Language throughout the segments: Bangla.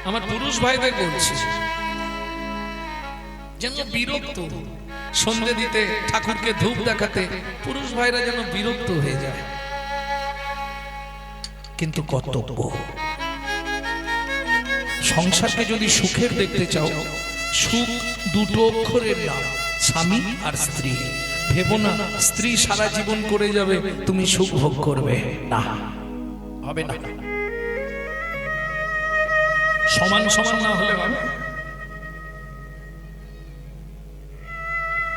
আমার পুরুষ ভাইদের বলছি, যেন বিরক্ত সন্ধে দিতে, ঠাকুরকে ধূপ দেখাতে পুরুষ ভাইরা যেন বিরক্ত হয়ে যায়। কিন্তু কর্তব্য, সংসারকে যদি সুখের দেখতে চাও, সুখ দুটো অক্ষরের নাম, স্বামী আর স্ত্রী। ভেবো না স্ত্রী সারা জীবন করে যাবে, তুমি সুখ ভোগ করবে, না, হবে না। সমান সমান না হলে হবে।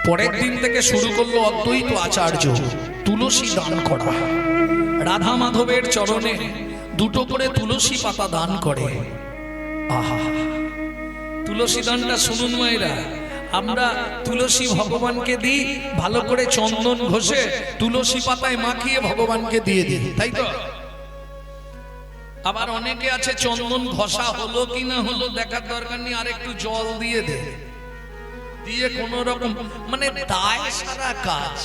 পরের দিন থেকে শুরু করলো অদ্বৈত আচার্য তুলসী দান করা। রাধা মাধবের চরণে দুটো করে তুলসী পাতা দান করে। আহা, তুলসী দানটা শুনুন মায়েরা, আমরা তুলসী ভগবানকে দিই, ভালো করে চন্দন ঘষে তুলসী পাতায় মাখিয়ে ভগবানকে দিয়ে দিই, তাই তো? আবার অনেকে আছে চন্দন ঘষা হলো কি না হলো দেখার দরকার নেই, আর একটু জল দিয়ে দে, দিয়ে কোন রকম মানে দায় সারা কাজ।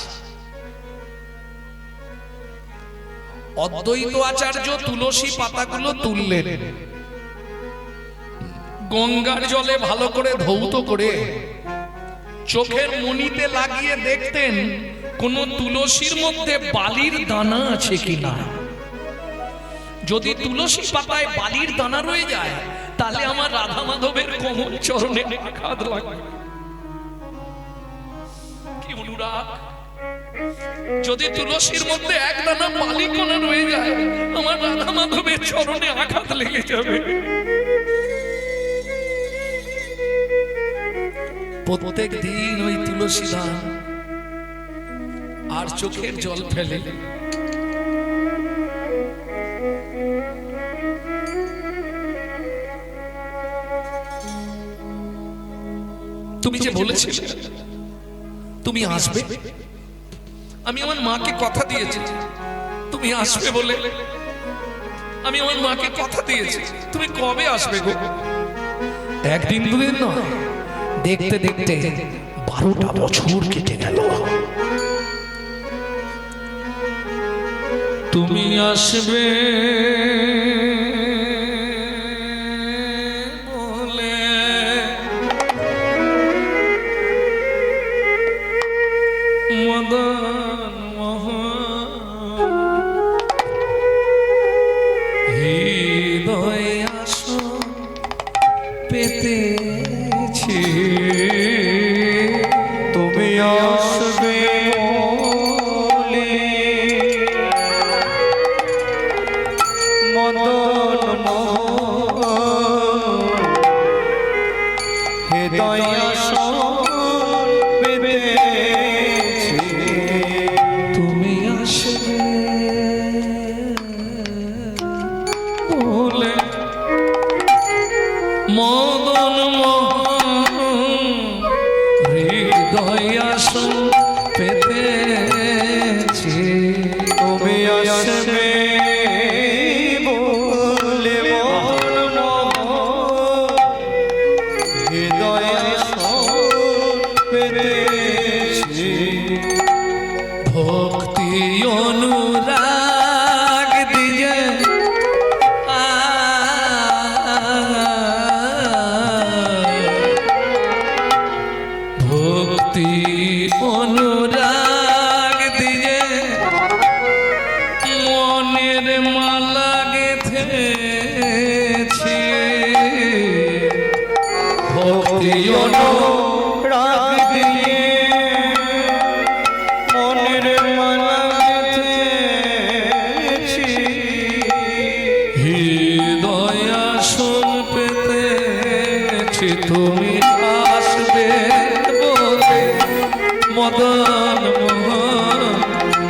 অদ্বৈত আচার্য তুলসী পাতাগুলো তুললেন, গঙ্গার জলে ভালো করে ধৌত করে চোখের মণিতে লাগিয়ে দেখতেন কোন তুলসীর মধ্যে বালির দানা আছে কিনা। যদি তুলসী পাতায় বালির দানা রয়ে যায়, তাহলে আমার রাধা মাধবের কোমল চরণে আঘাত লাগবে। কি অনুরাগ! যদি তুলসীর মধ্যে এক দানা বালি কণা রয়ে যায়, আমার রাধা মাধবের চরণে আঘাত লেগে যাবে। প্রত্যেক দিন ওই তুলসী দান আর চোখের জল ফেলে তুমি যে বলেছিলে তুমি আসবে, আমি আমার মাকে কথা দিয়েছি তুমি আসবে বলে। আমি আমার মাকে কথা দিয়েছি, তুমি কবে আসবে গো? একদিন দুদিন নয়, দেখতে দেখতে 12টা বছর কেটে গেল। তুমি আসবে বলে মদন মোহন হৃদয় আসো পেতেছি, তুমি আসবে বলে মদন মোহন হৃদয় আসো পেতেছি। তুমি আসবে বলে মদন মোহন হৃদয় আসন পেতেছি। তুমি আসবে বলে মদন মোহন হৃদয় আসো পেতেছি। ভক্তি অনুরাগ দিয়ে ভক্তি অনুরাগ দিয়ে মনের মালা গেথেছি। ভক্তি রাগ দিয়ে মনের মালা গেথেছি। হৃদয় আসন পেতেছি, তুমি আসবে বলে মদন মোহন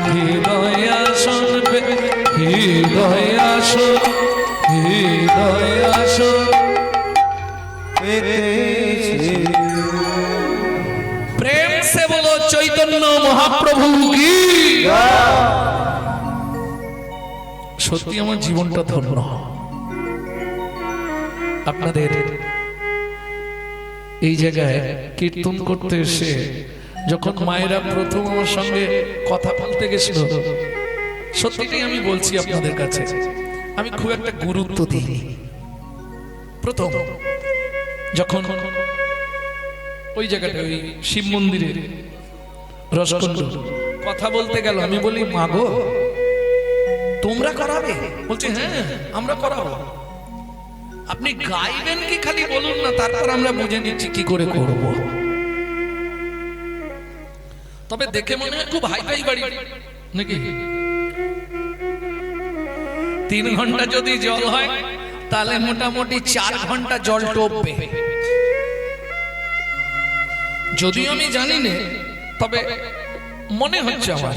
হৃদয় আসন হৃদয় আসন হৃদয় আসন পেতেছি। প্রেম সে বলো চৈতন্য মহাপ্রভু কি। সত্যি আমার জীবনটা ধন্য আপনাদের এই জায়গায় কীর্তন করতে এসে। যখন মায়েরা প্রথম আমার সঙ্গে কথা বলতে গেছিল, সত্যিটাই আমি বলছি আপনাদের কাছে, আমি খুব একটা গুরুত্ব দিইনি। প্রথম যখন ওই জায়গাটা ওই শিব মন্দিরে রসকুণ্ড কথা বলতে গেল, আমি বলি মাগো তোমরা করাবে? বলছে হ্যাঁ আমরা করাবো। আপনি গাইবেন কি খালি বলুন না, তারপর আমরা বুঝে নিচ্ছি কি করে করব। তবে দেখে মনে হয় খুব হাইফাই বাড়ি নাকি। 3 ঘন্টা যদি জল হয় তাহলে মোটামুটি 4 ঘন্টা জল টোপবে। যদিও আমি জানি না, তবে মনে হচ্ছে আমার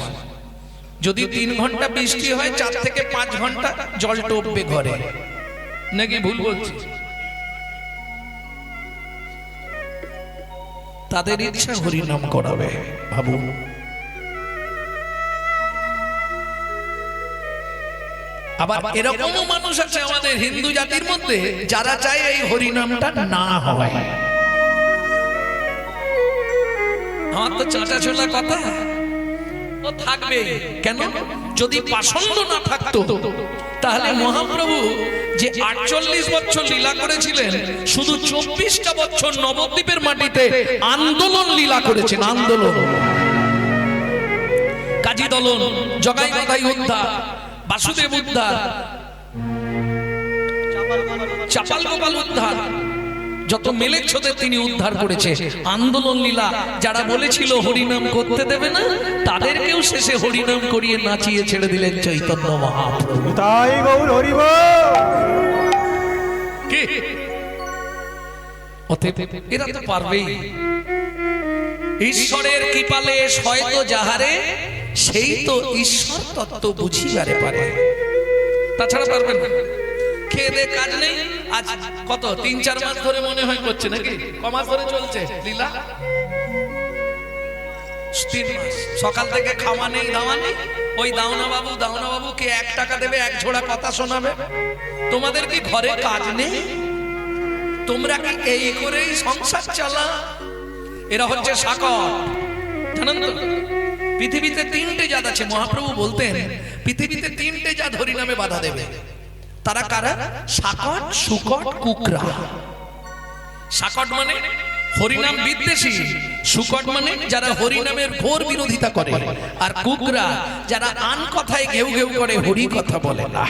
যদি 3 ঘন্টা বৃষ্টি হয় 4 থেকে 5 ঘন্টা জল টোপবে ঘরে, নাকি ভুল বলছি? তাদের ইচ্ছা হরিনাম করাবে। ভাবুন, আবার এরকমও মানুষ আছে আমাদের হিন্দু জাতির মধ্যে যারা চায় এই হরিনামটা না হয়। আমার তো চাটা ছোলা কথা ও থাকবে কেন? যদি পাষণ্ড না থাকতো তাহলে মহাপ্রভু যে 48 বছর লীলা করেছিলেন, শুধু 24টা বছর নবদ্বীপের মাটিতে আন্দোলন লীলা করেছেন। আন্দোলন, কাজী দলন, জগাই মাথায় উদ্ধার, বাসুদেব উদ্ধার, চাপাল গোপাল উদ্ধার, যত মেলেক ছোদের তিনি উদ্ধার করেছে। আন্দোলন লীলা যারা বলেছিল হরিনাম করতে দেবে না, তাদেরকেও শেষে হরিনাম করিয়ে নাচিয়ে ছেড়ে দিলেন চৈতন্য মহাপ্রভু। তাই গৌর হরি বল। কি এরা তো পারবেই। ঈশ্বরের কৃপালে হয়তো যাহারে, সেই তো ঈশ্বর তত্ত্ব বুঝিবারে পারে, তাছাড়া পারবেন না। খেয়ে দে কাজ নেই, আজ কত 3-4 মাস ধরে মনে হয় করছে নাকি? কমাস ধরে চলছে লীলা? 3 মাস সকাল থেকে খাওয়া নেই দাওয়া নেই। ওই দাওনা বাবু কে 1 টাকা দেবে, 1 ঝোড়া কথা শোনাবে। তোমাদের কি ঘরে কাজ নেই? তোমরা কি এই করেই সংসার চালা? এরা হচ্ছে শাকট, জানেন তো? পৃথিবীতে 3টে জাত আছে। মহাপ্রভু বলতেন পৃথিবীতে 3টে জাত হরিনামে বাধা দেবে। তারা কারা? শাকট, শুকট, কুকরা। শাকট মানে হরিনাম বিদ্বেষী, শুকট মানে যারা হরিনামের ঘোর বিরোধিতা করে, আর কুকরা যারা আন কথায় ঘেউ ঘেউ করে, হরি কথা বলে না।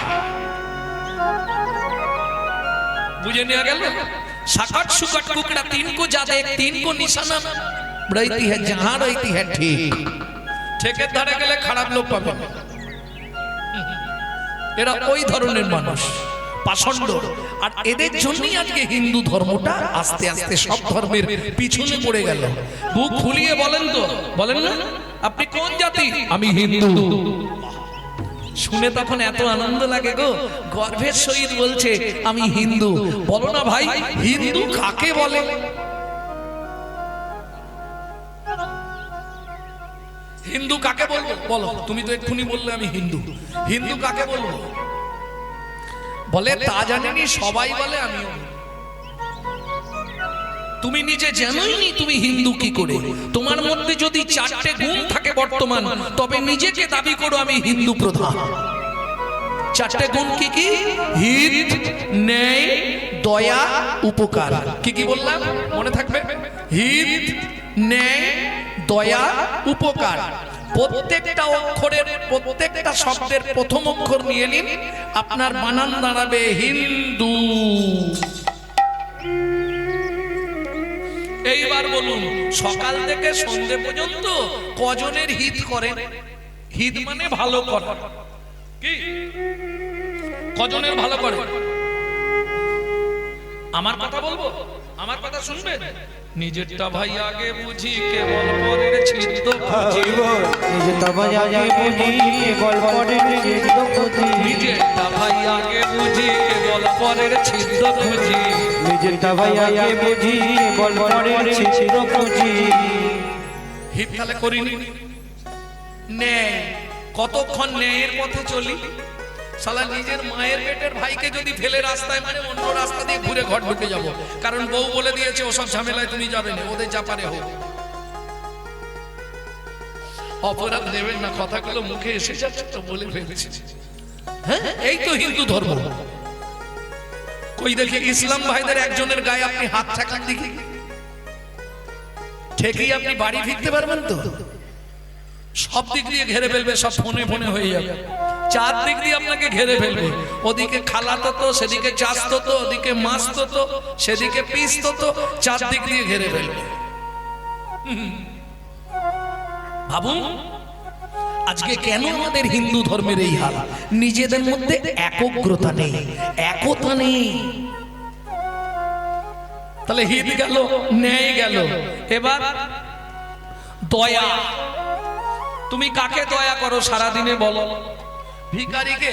বুঝে নেওয়া গেল? শাকট, শুকট, কুকরা 3 को ज्यादा 3 को निशाना रहती है, जहां रहती है ठीक। ठेकेर ধারে গেলে খারাপ লোক পাবে। এরা ওই ধরনের মানুষ, পাষণ্ড। আর এদের জন্যই আজকে হিন্দু ধর্মটা আস্তে আস্তে সব ধর্মের পিছনে পড়ে গেল। বুক খুলিয়ে বলেন তো, বলেন না আপনি কোন জাতি? আমি হিন্দু। শুনে তখন এত আনন্দ লাগে গো, গর্বের সহিত বলছে আমি হিন্দু। বলো না ভাই, হিন্দু কাকে বলে? হিন্দু কাকে বলবো বলো? তুমি তো এক্ষুনি বললে আমি হিন্দু। হিন্দু কাকে বলবো? বলে তা জানেনি, সবাই বলে আমিও। তুমি নিজে জানোই নি তুমি হিন্দু কি করে। তোমার মধ্যে যদি 4টে গুণ থাকে বর্তমান, তবে নিজেকে দাবি করো আমি হিন্দু প্রধান। 4টে গুণ কি কি? হিত, ন্যায়, দয়া, উপকার। কি কি বললাম মনে থাকবে? হিত, ন্যায়, দয়া, উপকার। প্রত্যেকটা অক্ষরের, প্রত্যেকটা শব্দের প্রথম অক্ষর নিয়ে নিন, আপনার বানান দাঁড়াবে হিন্দু। এইবার বলুন, সকাল থেকে সন্ধ্যে পর্যন্ত কজনের হিত করেন? হিত মানে ভালো করা। কি কজনের ভালো করে? আমার কথা বলবো, আমার কথা শুনবেন? নিজেরটা ভাই আগে বুঝি, কেবল পরের ছিদ্র খুঁজি। নিজেরটা ভাই আগে বুঝি, কেবল পরের ছিদ্র খুঁজি। নিজেরটা ভাই আগে বুঝি, কেবল পরের ছিদ্র খুঁজি। নিজেরটা ভাই আগে বুঝি, কেবল পরের ছিদ্র খুঁজি। হিত তাহলে করিনি। ন্যায়, কতক্ষণ ন্যায়ের পথে চলি? শালা নিজের মায়ের পেটের ভাইকে যদি ফেলে রাস্তায়, মানে অন্য রাস্তা দিয়ে ঘুরে ঘর ঢুকে যাব, কারণ বউ বলে দিয়েছে ওসব ঝামেলায় তুমি যাবে না, ওদের যা পারে হোক। অপরাধ নেবেন না, কথাগুলো মুখে এসে যাচ্ছে তো বলে ফেলেছি। হ্যাঁ, এই তো হিন্দু ধর্ম। কই দেখি ইসলাম ভাইদের একজনের গায়ে আপনি হাত ঠেকান দেখি, ঠেকেই আপনি বাড়ি ফিরতে পারবেন তো? সব দিক দিয়ে ঘেরে ফেলবে, সব ফোনে ফোনে হয়ে যাবে, চার দিক দিয়ে আপনাকে ঘেরে ফেলবে। ওদিকে খালাতো তো, সেদিকে চাষতো তো, ওদিকে মাছতো তো, সেদিকে পিসতো তো, চার দিক দিয়ে ঘেরে ফেলবে। ভাবুন আজকে কেন আমাদের হিন্দু ধর্মের এই হাল, নিজেদের মধ্যে একগ্রতা নেই, একতা নেই। তাহলে হিত গেল, ন্যায় গেল, এবার দয়া। তুমি কাকে দয়া করো সারাদিনে বলো? ভিখারিকে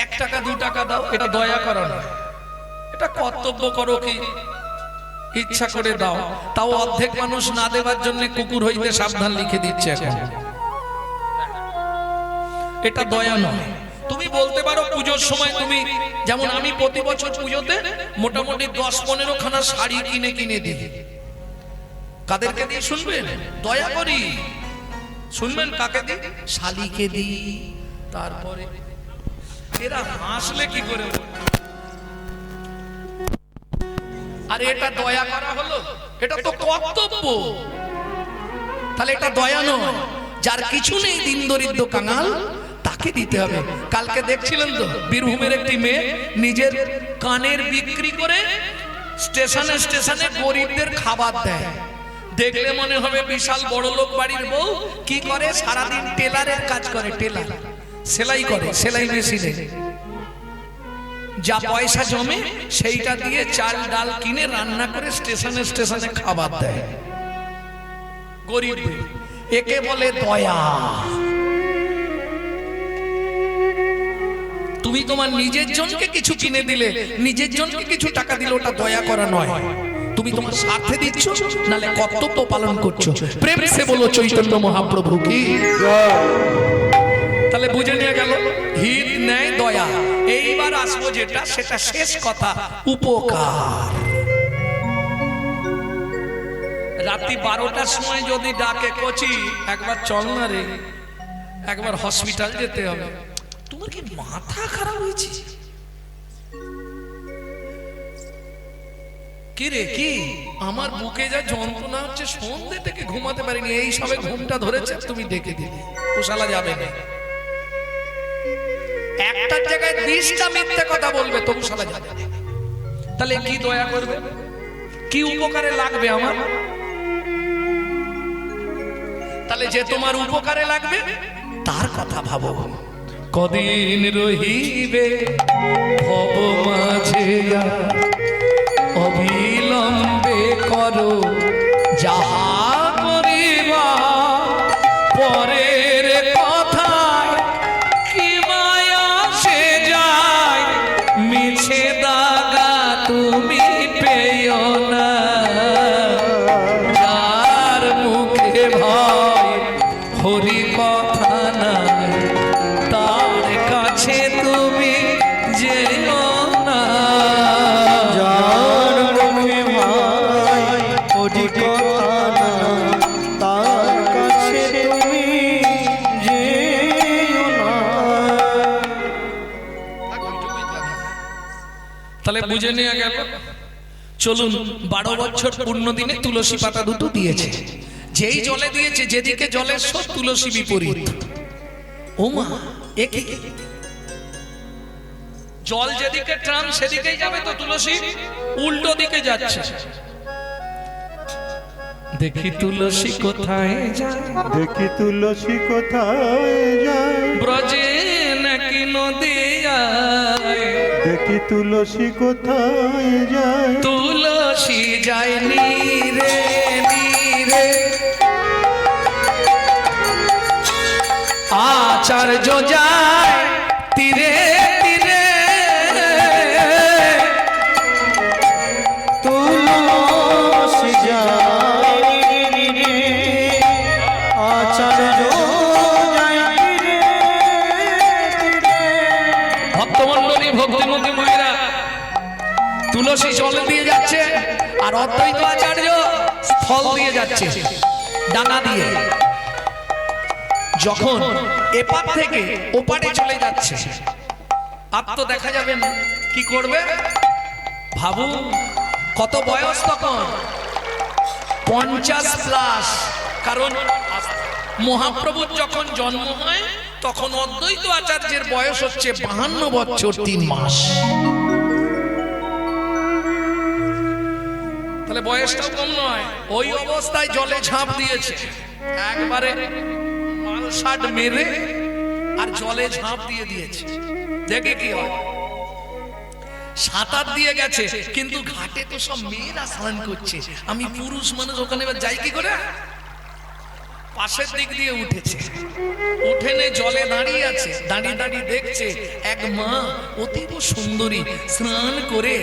1 টাকা 2 টাকা দাও, এটা দয়া করো না, এটা কর্তব্য করো কি ইচ্ছা করে দাও। তাও অর্ধেক মানুষ না দেওয়ার জন্য কুকুর হইতে সাবধান লিখে দিচ্ছে এখন, এটা দয়া নয়। তুমি বলতে পারো পুজোর সময় তুমি, যেমন আমি প্রতি বছর পুজোতে মোটামুটি 10-15 খানা শাড়ি কিনে কিনে দিই। কাদেরকে দিই শুনবেন? দয়া করি, শুনবেন কাকে দিই? শালিকে দিই। তারপরে এরা হাসলে কি করে? আর এটা দয়া করা হলো? এটা তো কর্তব্য। তাহলে এটা দয়া নয়। যার কিছু নেই, দিন দরিদ্র কাঙাল, তাকে দিতে হবে। কালকে দেখছিলেন তো বীরভূমের একটি মেয়ে নিজের কানের বিক্রি করে স্টেশনে স্টেশনে গরিবদের খাবার দেয়। দেখলে মনে হবে বিশাল বড় লোক বাড়ির বউ। কি করে? সারাদিন টেলারের কাজ করে, টেলার সেলাই করে, সেলাই মেশিনে যা পয়সা জমে সেইটা দিয়ে চাল ডাল কিনে রান্না করে স্টেশনে স্টেশনে খাবার দেয় গরিবদের। একে বলে দয়া। তুমি তোমার নিজের জনকে কিছু কিনে দিলে, নিজের জনকে কিছু টাকা দিলে, ওটা দয়া করা নয়। তুমি তোমার স্বার্থে দিচ্ছ, নালে কর্তব্য পালন করছো। প্রেম সে বলো চৈতন্য মহাপ্রভু কি। তাহলে বুঝে নিয়ে গেল হিত, ন্যায়, দয়া। এইবার আসবো যেটা, সেটা শেষ কথা, উপকার। রাত্রি 12টার সময় যদি ডাকে, কচি একবার চল না রে, একবার হসপিটাল যেতে হবে। তোমার কি মাথা খারাপ হয়েছে? কি রে কি? আমার বুকে যা যন্ত্রণা হচ্ছে, সন্ধ্যে থেকে ঘুমাতে পারিনি, এই সবে ঘুমটা ধরেছে, তুমি ডেকে দিলে। ওশালা যাবে না, একটার জায়গায় 20টা মিথ্যে কথা বলবে, তবু শালা যাবে না। তাহলে কি দয়া করবে? কি উপকারে লাগবে আমার? তাহলে যে তোমার উপকারে লাগবে তার কথা ভাবো। কদিন রহিবে ভব মাঝে, অবিলম্বে করো যাহা করিবা। পরের কথায় কি মায়া সে যায়, মিছে দাগা তুমি পেও না। যার মুখে ভয় হরি কথা নাই, তার কাছে তুমি যেও না। যার মুখে ভাই হরি কথা নাই, তার কাছে তুমি যেও না। তাহলে বুঝে নেওয়া গেল। চলুন, 12 বছর পূর্ণ দিনে তুলসী পাতা দুটো দিয়েছে। যেই জলে দিয়েছে, যেদিকে জলের স্রোত, তুলসী বিপরীত। ও মা, একে জল যেদিকে টান সেদিকেই যাবে, তো তুলসী উল্টো দিকে যাচ্ছে। দেখি তুলসী কোথায় যায়, দেখি তুলসী কোথায় যায়, ব্রজে নাকি নদিয়ায়। দেখি তুলসী কোথায় যায়, তুলসী যায় নীরে নীরে, আচার্য যায় তীরে তীরে। তুলসী যায় রে, আচার্য যায় রে। ভক্তমণ্ডলী, ভক্তিমতী মায়েরা, তুলসী জল দিয়ে যাচ্ছে, আর অদ্বৈত আচার্য ফল দিয়ে যাচ্ছে, ডানা দিয়ে। যখন এপার থেকে ওপারে চলে যাচ্ছে, আর তো দেখা যাবে না, কি করবে? ভাবুন কত বয়স তখন, 50+। কারণ মহাপ্রভুর যখন জন্ম হয় তখন অদ্বৈত আচার্যের বয়স হচ্ছে 52 বছর 3 মাস। তাহলে বয়সটাও কম নয়। ওই অবস্থায় জলে ঝাঁপ দিয়েছে, একবারে মালসাট মেরে আর জলে ঝাঁপ দিয়েছে। দেখে কি হয়, সাঁতার দিয়ে গেছে, কিন্তু ঘাটে তো সব মেয়েরা স্নান করছে, আমি পুরুষ মানুষ ওখানে এবার যাই কি করে? পাশের দিক দিয়ে উঠেছে, উঠে নে জলে দাঁড়িয়ে আছে, দাঁড়িয়ে দাঁড়িয়ে দেখছে এক মা অতীব সুন্দরী স্নান করে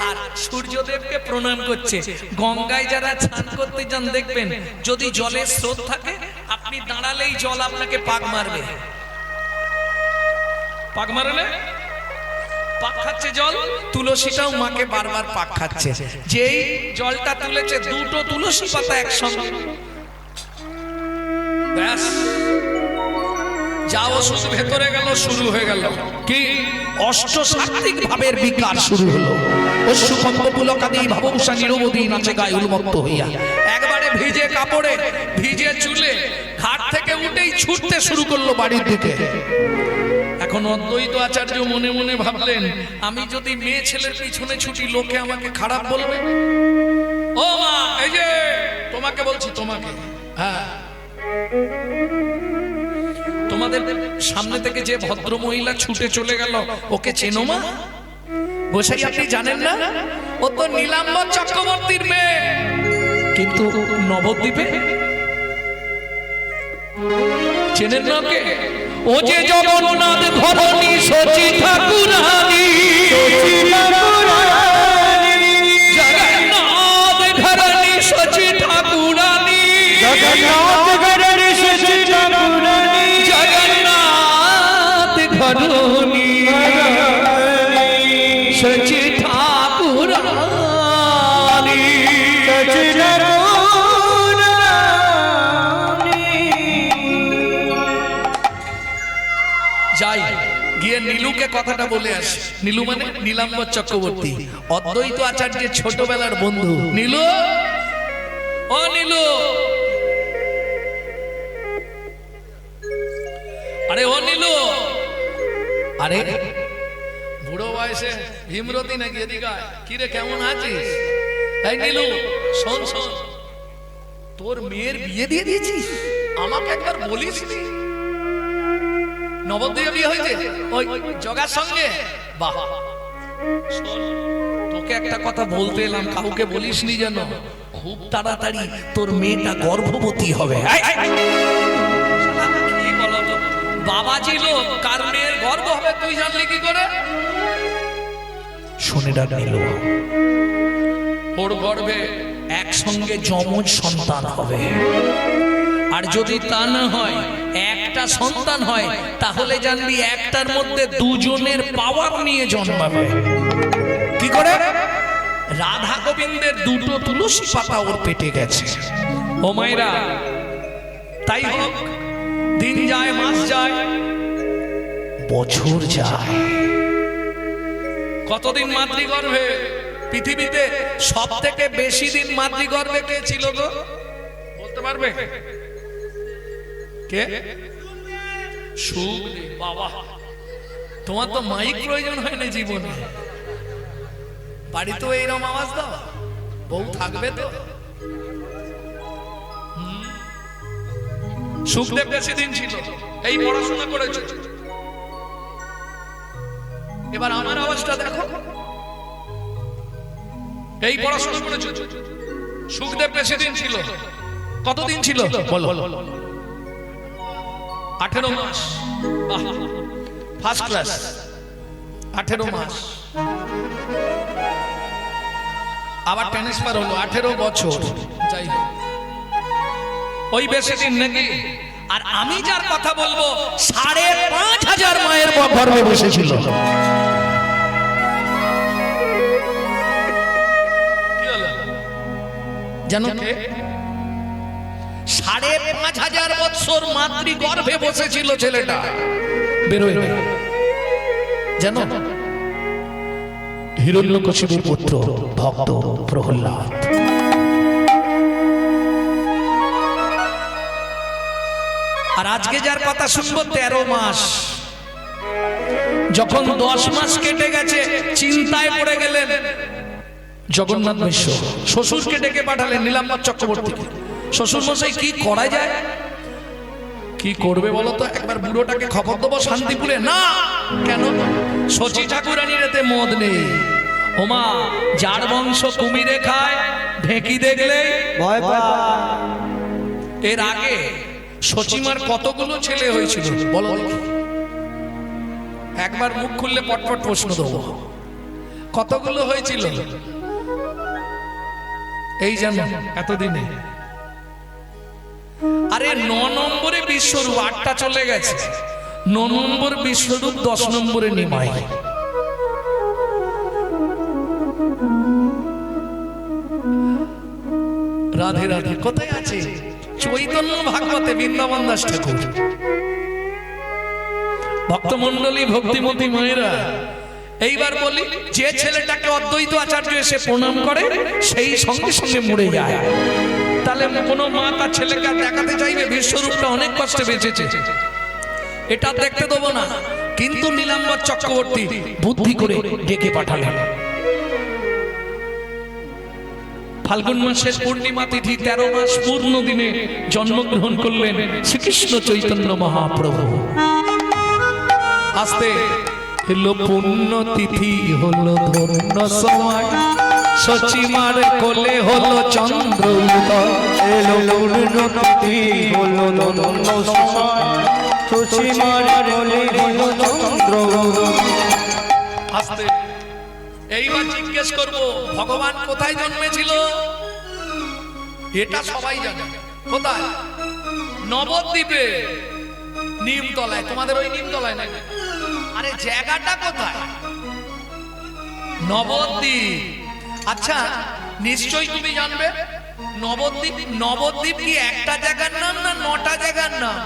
আর সূর্যদেবকে প্রণাম করছে। গঙ্গায় যারা স্নান করতে যান দেখবেন, যদি জলের স্রোত থাকে আপনি দাঁড়ালেই জল আপনাকে পাক মারবে। পাক মারলে পাক খাচ্ছে জল, তুলসীটাও মাকে বারবার পাক খাচ্ছে। যেই জলটা তুলেছে, দুটো তুলসী পাতা একসঙ্গে, ব্যাস যা ওষুধ ভেতরে গেল, শুরু হয়ে গেল কি অষ্টসাত্ত্বিক ভাবের বিকার শুরু হলো। অশ্বকম্পপুলকাদি ভাবভূষা নিরবধি নাচে গায়ে উন্মত্ত হইয়া, একবারে ভিজে কাপড়ে ভিজে চুলে ঘাট থেকে উঠেই ছুটতে শুরু করলো বাড়ির দিকে। এখন অদ্বৈত আচার্য মনে মনে ভাবলেন, আমি যদি মেয়ে ছেলের পিছনে ছুটি লোকে আমাকে খারাপ বলবে। ও মা, এই যে তোমাকে বলছি, তোমাকে, হ্যাঁ, তোমাদের সামনে থেকে যে ভদ্র মহিলা ছুটে চলে গেল, ওকে চেনো মা? গোসাই আপনি জানেন না, ও তো নীলাম্বর চক্রবর্তীর মেয়ে। কিন্তু নবদ্বীপে চেনেন না ওকে? ও যে জগন্নাথ ধরণী সচি ঠাকুরানী, জগন্নাথ ধরণী সচি ঠাকুরানী, জগন্নাথ ধরণী সচি ঠাকুরানী, জগন্নাথ ধরণী সচি ঠাকুরানী, সচি যাই গিয়ে নীলুকে কথাটা বলে আসে। নীলু মানে নীলাম্বর চক্রবর্তী, অদ্বৈত আচার্যের ছোটবেলার বন্ধু। নীলু, ও নীলু, আরে ও নীলু, আরে বুড়ো বয়সে ভীমরতি নাকি? এদিকে কি রে, কেমন আছিস? এই নীলু, শোন শোন, তোর মেয়ের বিয়ে দিয়ে দিয়েছিস, আমাকে একবার বলিস নি? নবদ্বীপে বিয়ে হয়েছে ওই জগার সঙ্গে। বাহ, শোন, তোকে একটা কথা বলতে এলাম, কাউকে বলিসনি যেন। খুব তাড়াতাড়ি তোর মেয়েটা গর্ভবতী হবে। কি বলো তো, বাবা ছিল, কার মেয়ের গর্ভ হবে তুই জানলি কি করে? শুনে ডাক নিল, ওর গর্ভে একসঙ্গে যমজ সন্তান হবে। আর যদি তা না হয়, একটা সন্তান হয়, তাহলে জানবি একটার মধ্যে দুজনের পাওয়ার নিয়ে জন্মাবে। কি করে? রাধা গোবিন্দের দুটো তুলসী পাতা ওর পেটে গেছে। ও মায়েরা, তাই হোক, দিন যায়, মাস যায়, বছর যায়। কতদিন মাতৃগর্ভে? পৃথিবীতে সব থেকে বেশি দিন মাতৃগর্ভে কে ছিল গো? বলতে পারবে কে? সুখদেব। বাবা, তোমার তো মাইক প্রয়োজন হয় না জীবনে, বাড়িতেও এইরকম আওয়াজ দাও, বউ থাকবে তো। সুখদেব বেশি দিন ছিল, এই পড়াশোনা করেছে। এবার আমার আওয়াজটা দেখো, এই পড়াশোনা করেছে। সুখদেব বেশি দিন ছিল, কতদিন ছিল বলো? 18 মাস। ফার্স্ট ক্লাস, 18 মাস। আবার ট্রান্সফার হলো, 18 বছর। যাই হোক, ওই বেশি দিন নাকি? আর আমি যার কথা বলবো, 5,500 মায়ের গর্ভে বসেছিল। জানো কে? 5,500 বছর মাতৃ গর্ভে বসেছিল ছেলেটা, বেরোয় না। জানো হিরণ্যকশিপুর পুত্র ভক্ত প্রহ্লাদ। আর আজকে যার কথা শুনবো 13 মাস, যখন 10 মাস কেটে গেছে চিন্তায় পড়ে গেলেন জগন্নাথ মিশ্র। শ্বশুরকে ডেকে পাঠালেন নীলাম্বর চক্রবর্তীকে। শ্বশুর মশাই কি করা যায়? কি করবে বলো তো? একবার বুড়োটাকে খবর দেবো শান্তিপুরে? না, কেন? শচী ঠাকুরানীর এতে মদ নেই। ওমা, যার বংশ কুমিরে খায়, ঢেকি দেখলে ভয় পায়। এর আগে শচীমার কতগুলো ছেলে হয়েছিল বলো দেখি? একবার মুখ খুললে পটপট প্রশ্ন দেবো। কতগুলো হয়েছিল এই জানো এতদিনে? আরে 9 নম্বরে বিশ্বরূপ, 8টা চলে গেছে। 9 নম্বর বিশ্বরূপ, 10 নম্বরে নিমাই। রাধে রাধে। কোথায় আছে? চৈতন্য ভাগবতে বৃন্দাবন দাস ঠাকুর। ভক্তমন্ডলী, ভক্তিমতী মায়েরা, এইবার বলি, যে ছেলেটাকে অদ্বৈত আচার্য এসে প্রণাম করে সেই সঙ্গে সঙ্গে মরে যায়। তাহলে কোনো মা তার ছেলেকে দেখাতে চাইবে বিশ্বরূপটা অনেক কষ্টে বেঁচেছে, এটা দেখতে দেবো না। কিন্তু নীলাম্বর চক্রবর্তী বুদ্ধি করে ডেকে পাঠালেন। ফাল্গুন মাসের পূর্ণিমা তিথি 13 মাস পূর্ণ দিনে জন্মগ্রহণ করলেন শ্রীকৃষ্ণ চৈতন্য মহাপ্রভু। আস্তে হলো পুণ্য তিথি, হলো ধন্য সময়, শচীমার কোলে হলো চন্দ্র উদয়। এলো পুণ্য তিথি, হলো ধন্য সময়, শচীমার কোলে হলো চন্দ্র উদয়। আস্তে। এইবার জিজ্ঞেস করব, ভগবান কোথায় জন্মেছিল? এটা সবাই জানে। কোথায়? নবদ্বীপে, নিমতলায়। তোমাদের ওই নিমতলায় নাকি? আরে জায়গাটা কোথায়? নবদ্বীপ। আচ্ছা, নিশ্চয়ই তুমি জানবে নবদ্বীপ। নবদ্বীপ কি একটা জায়গার নাম না 9টা জায়গার নাম?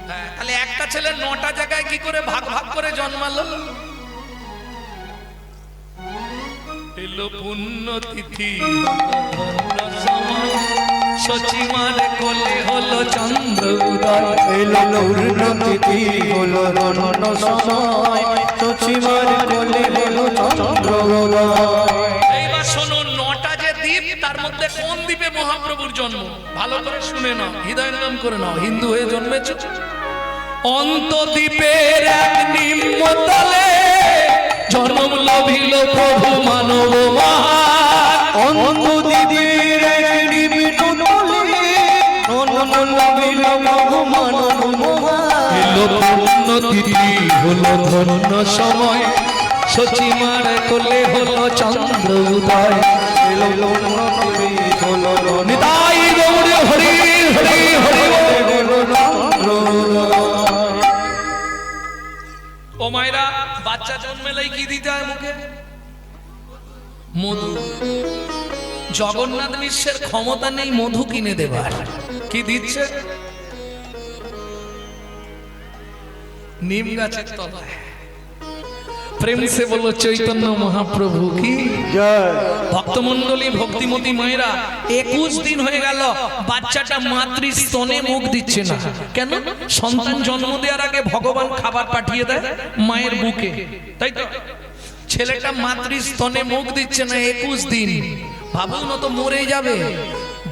হ্যাঁ, তাহলে একটা ছেলে 9টা জায়গায় কি করে ভাগ ভাগ করে জন্মালো? এলো পুণ্য তিথি, শচীমার কোলে হলো চন্দ্র উদয়। এলো পুণ্য তিথি, হলো ধন্য সময়, শচীমার কোলে হলো চন্দ্র উদয়। এইবার শোনো, 9টা যে দ্বীপ, তার মধ্যে কোন দ্বীপে মহাপ্রভুর জন্ম? ভালো করে শুনে নাও, হৃদয়ঙ্গম করে নাও। হিন্দু হয়ে জন্মেছ? অন্তদ্বীপের এক নিম্নতলে জন্ম লভিল প্রভু মানব মহান। অন্তদ্বীপের এক নিম্নতলে জন্ম লভিল প্রভু মানব মহান। এলো পুণ্য তিথি, হলো ধন্য সময়, শচীমার কোলে হলো চন্দ্র উদয়। এলো পুণ্য তিথি, হলো নিতাই গৌর হরি হরি হরি। হলো চন্দ্র উদয়। ও মায়েরা, বাচ্চা জন্মেলেই কি দিতে হয় মুখে? মধু। জগন্নাথ মিশ্রের ক্ষমতা নেই মধু কিনে দেবার। কি দিচ্ছে? নিম গাছের তলায়। প্রেম সে বলো চৈতন্য মহাপ্রভু কি জয়। ভক্তমন্ডলী, ভক্তিমতী মায়েরা, 21 দিন হয়ে গেল বাচ্চাটা মাতৃ স্তনে মুখ দিচ্ছে না। কেন? সন্তান জন্ম দেওয়ার আগে ভগবান খাবার পাঠিয়ে দেয় মায়ের বুকে, তাই তো? ছেলেটা মাতৃ স্তনে মুখ দিচ্ছে না 21 দিন। ভাবুন, না তো মরে যাবে।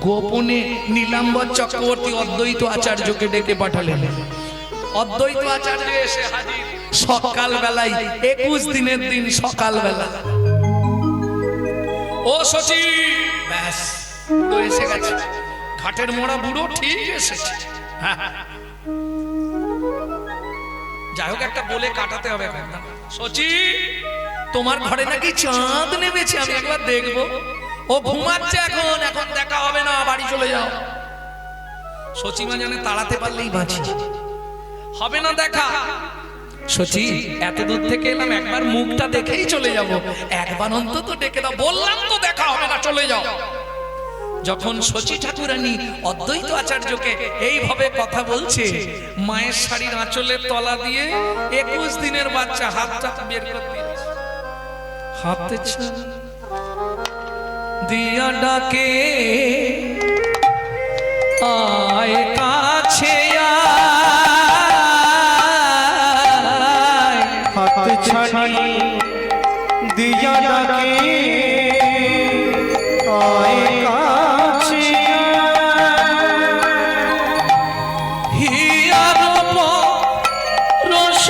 গোপনে নীলাম্বর চক্রবর্তী অদ্বৈত আচার্যকে ডেকে পাঠালেন। অদ্বৈত আচার্য এসে হাজির সকাল বেলায়, 21 দিনের দিন সকাল বেলা। ও শচী, ব্যাস বুড়ো এসে গেছে। ঘাটের মোড়া বুড়ো ঠিক এসেছে। যাই হোক, একটা বলে কাটাতে হবে। শচী, তোমার ঘরে নাকি চাঁদ নেমেছে, আমি একবার দেখবো। ও ঘুমাচ্ছে এখন, এখন দেখা হবে না, বাড়ি চলে যাও। শচীমা জানে তাড়াতে পারলেই বাঁচি, হবে না দেখা। শচী, এত দূর থেকে এলাম, একবার মুখটা দেখেই চলে যাব, একবার অন্তত ডেকে দাও। বললাম তো দেখা হবে না, চলে যাও। যখন শচী ঠাকুরানী অদ্বৈত আচার্যকে এইভাবে কথা বলছে, মায়ের শাড়ির আঁচলের তলা দিয়ে 21 দিনের বাচ্চা হাতটা বের করে দিয়েছে। হাতে দিয়া ডাকে আয় কাছে হাত ছানি দিয়া ডাকে আয় কাছে হিয়ার রস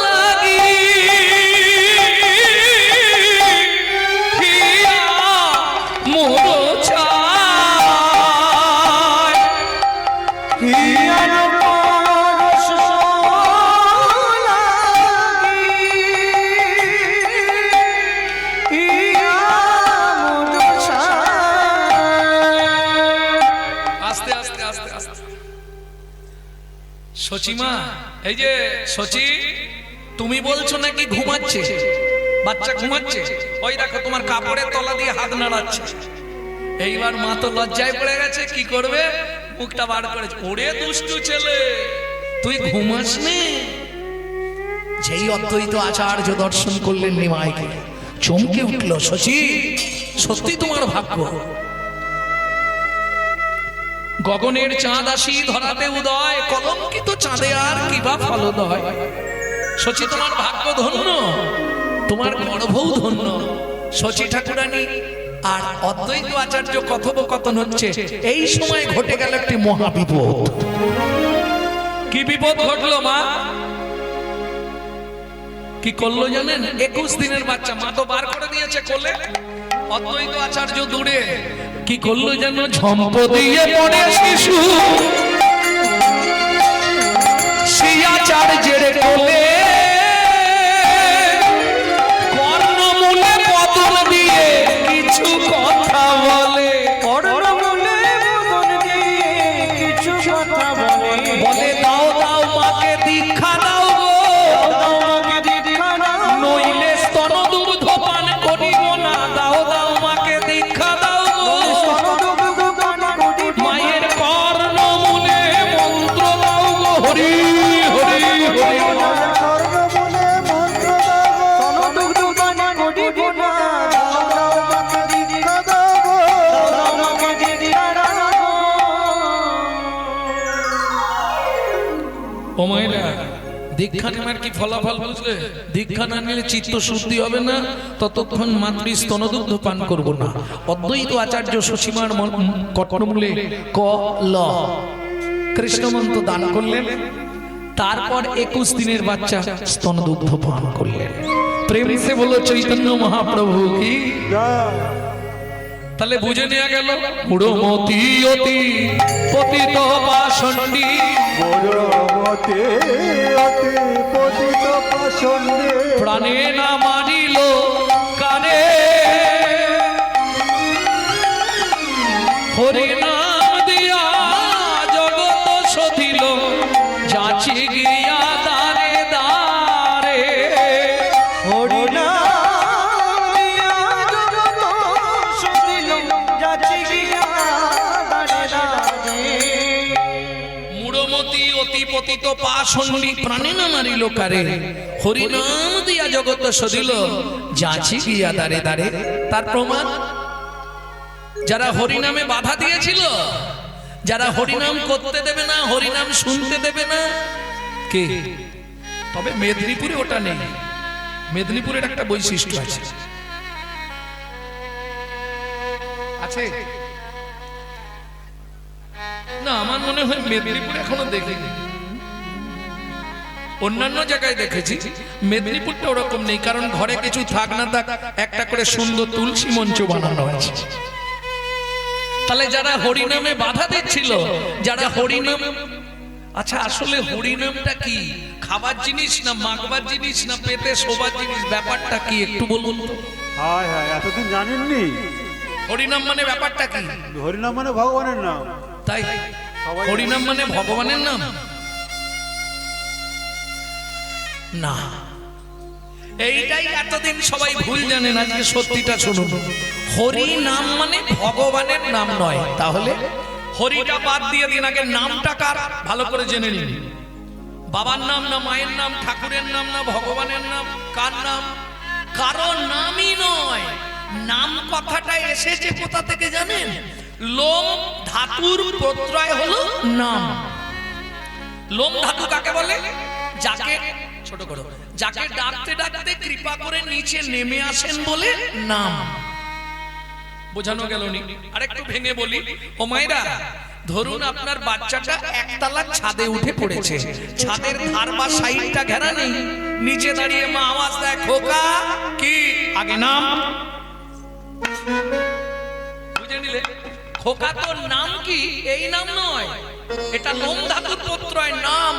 লাগি হিয়া মোর চায় হিয়ার রস লাগি হিয়া মোর চায়। আস্তে আস্তে আস্তে আস্তে সচিমা, এই যে সচি, তুমি বলছো নাকি ঘুমাচ্ছে, বাচ্চা ঘুমাচ্ছে, ওই দেখো তোমার কাপড়ের তলা দিয়ে হাত নাড়াচ্ছে। এইবার মা তো লজ্জায় পড়ে গেছে, কি করবে, মুখটা বার করেছে। ওরে দুষ্টু ছেলে, তুই ঘুমাস নি? যেই অদ্বৈত আচার্য দর্শন করলেন নিমাইকে, চমকে উঠল, সচি সত্যি তোমার ভাগ্য। গগনের চাঁদ আসি ধরাতে উদয়, কলঙ্কিত চাঁদে আর কিবা ফলদয়। সচি তোমার ভাগ্য ধন্য, তোমার গর্ভও ধন্য। সচি ঠাকুরানী আর অদ্বৈত আচার্য কথোপকথন হচ্ছে, এই সময় ঘটে গেল একটি মহা বিপদ। কি বিপদ ঘটলো মা? কি করলো জানেন? 21 দিনের বাচ্চা, মা তো বার করে দিয়েছে কোলে, অদ্বৈত আচার্য দূরে। কি করলো যেন? ঝম্প দিয়ে পড়ে শিশু সেই আচার্যের কোলে, কর্ণমূলে বদন দিয়ে কিছু কথা বলে। কর্ণমূলে বদন দিয়ে কিছু কথা বলে। বলে দাও দাও মাকে দীক্ষা দাও গো, দাও মাকে দীক্ষা দাও, নইলে স্তন দুগ্ধ পান করিব না। দাও দাও মাকে দীক্ষা দাও গো, স্তনদুগ্ধ পান করিব না। মায়ের কর্ণমূলে মন্ত্র দাও গো, হরি হরি হরি। কর্ণমূলে মন্ত্র দাও, স্তনদুগ্ধ পান করিব না। দাও দাও মাকে দীক্ষা দাও, দাও মাকে দীক্ষা দাও। ও মহিলা, দীক্ষা নেওয়ার কি ফলাফল বুঝলে? দীক্ষা না নিলে চিত্ত শুদ্ধি হবে না, ততক্ষণ মাতৃ স্তনদুগ্ধ পান করব না। অদ্বৈত আচার্য সসীমার কর্ণমূলে ক ল কৃষ্ণ মন্ত্র দান করলেন। তারপর 21 দিনের বাচ্চা স্তনদুগ্ধ পান করলেন। প্রেম সে বলো চৈতন্য মহাপ্রভু কি। তাহলে বুঝে নেওয়া গেল, মুড়মতি অতি পতিত বাসন্ডী, মতে অতি পতিত পাষণ্ডে প্রাণে না মানিল কানে, হরিনাম দিয়া জগত সধিল, যাচি গিয়া দারে দারে। হরিনাম দিয়া জগত সধিল, যাচি গিয়া দারে দারে। মুড়মতি অতি পতিত পাষণ্ডী, প্রাণে না মারিল কারে, হরিনাম দিয়া জগত সধিল, যাচি গিয়া দারে দারে। তার প্রমাণ, যারা হরিনামে বাধা দিয়েছিল, যারা হরিনাম করতে দেবে না, হরিনাম শুনতে দেবে না, কে? তবে মেদিনীপুরে ওটা নেই। মেদিনীপুরের একটা বৈশিষ্ট্য আছে, আছে না? আমার মনে হয় মেদিনীপুরে এখনো দেখিনি, অন্যান্য জায়গায় দেখেছি, মেদিনীপুরটা ওরকম নেই। কারণ ঘরে কিছু থাক না থাক, একটা করে সুন্দর তুলসী মঞ্চ বানানো আছে। তাহলে যারা হরিনামে বাধা দিচ্ছিল, যারা হরিনাম, আচ্ছা আসলে হরিনামটা কি? খাবার জিনিস না মাখবার জিনিস না পেটে শোবার জিনিস? ব্যাপারটা কি একটু বলুন তো। হায় হায়, এতদিন জানেননি? হরিনাম মানে ব্যাপারটা কি? হরিনাম মানে ভগবানের নাম। তাই হরিনাম মানে ভগবানের নাম না, এইটাই এতদিন সবাই ভুল জানেন। আজকে সত্যিটা শুনুন, হরি নাম মানে ভগবানের নাম নয়। তাহলে হরিটা বাদ দিয়ে দিন, আগে নামটা কার ভালো করে জেনে নিন। বাবার নাম না মায়ের নাম, ঠাকুরের নাম না ভগবানের নাম, কার নাম? কারো নামই নয়। নাম কথাটা এসেছে কোথা থেকে জানেন? লোম ধাতুর প্রত্যয় হলো নাম। লোম ধাতু কাকে বলে? যাকে ছোট করো, যাকে ডাকতে ডাকতে কৃপা করে নিচে নেমে আসেন বলে নাম। বোঝানো গেল নি? আরেকটু ভেঙে বলি, ও মায়েরা, ধরুন আপনার বাচ্চাটা একতলা ছাদে উঠে পড়েছে, ছাদের ধার বা সাইডটা ঘেরা নেই, নিচে দাঁড়িয়ে মা আওয়াজ দেয়, খোকা কি? আগে নাম। বুঝে নিলে? খোকা তোর নাম কি? এই নাম নয়, এটা লোম ধাতুর প্রত্যয় নাম।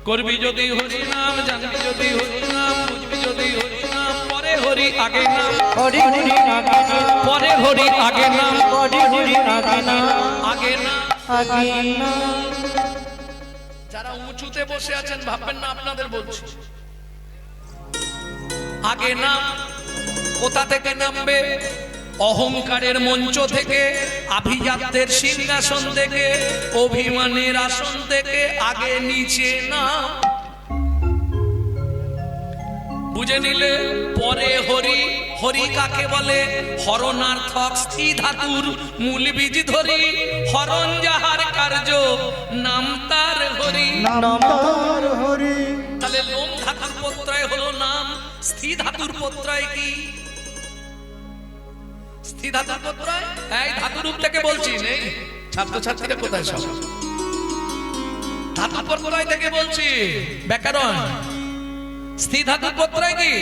করবি যদি হরি নাম, জানবি যদি হরি নাম, বুঝবি যদি হরি নাম, পরে হরি আগে নাম, হরি হরি আগে নাম, পরে হরি আগে নাম, হরি হরি আগে নাম, আগে নাম। আগে নাম। যারা উঁচুতে বসে আছেন ভাববেন না আপনাদের বলছি। আগে নাম। কোথা থেকে নামবে? অহংকারের মঞ্চ থেকে, আভিজাত্যের সিংহাসন থেকে, অভিমানের আসন থেকে আগে নিচে নাম। বুঝে নিলে? পরে হরি। হরি কাকে বলে? হরণার্থক স্থি ধাতুর মূল বীজ ধরি, হরণ যাহার কার্য নাম তার হরি। নাম তার হরি। তাহলে লোম ধাতুর প্রত্যয় হলো নাম, স্থি ধাতুর প্রত্যয় কি? স্থি ধাতুর প্রত্যয় এই ধাতু রূপ থেকে বলছি, নেই ছাত্রছাত্রীরা কোথায় সব? ধাতু প্রত্যয় থেকে বলছি, ব্যাকরণ। স্থি ধাতুর প্রত্যয় কি?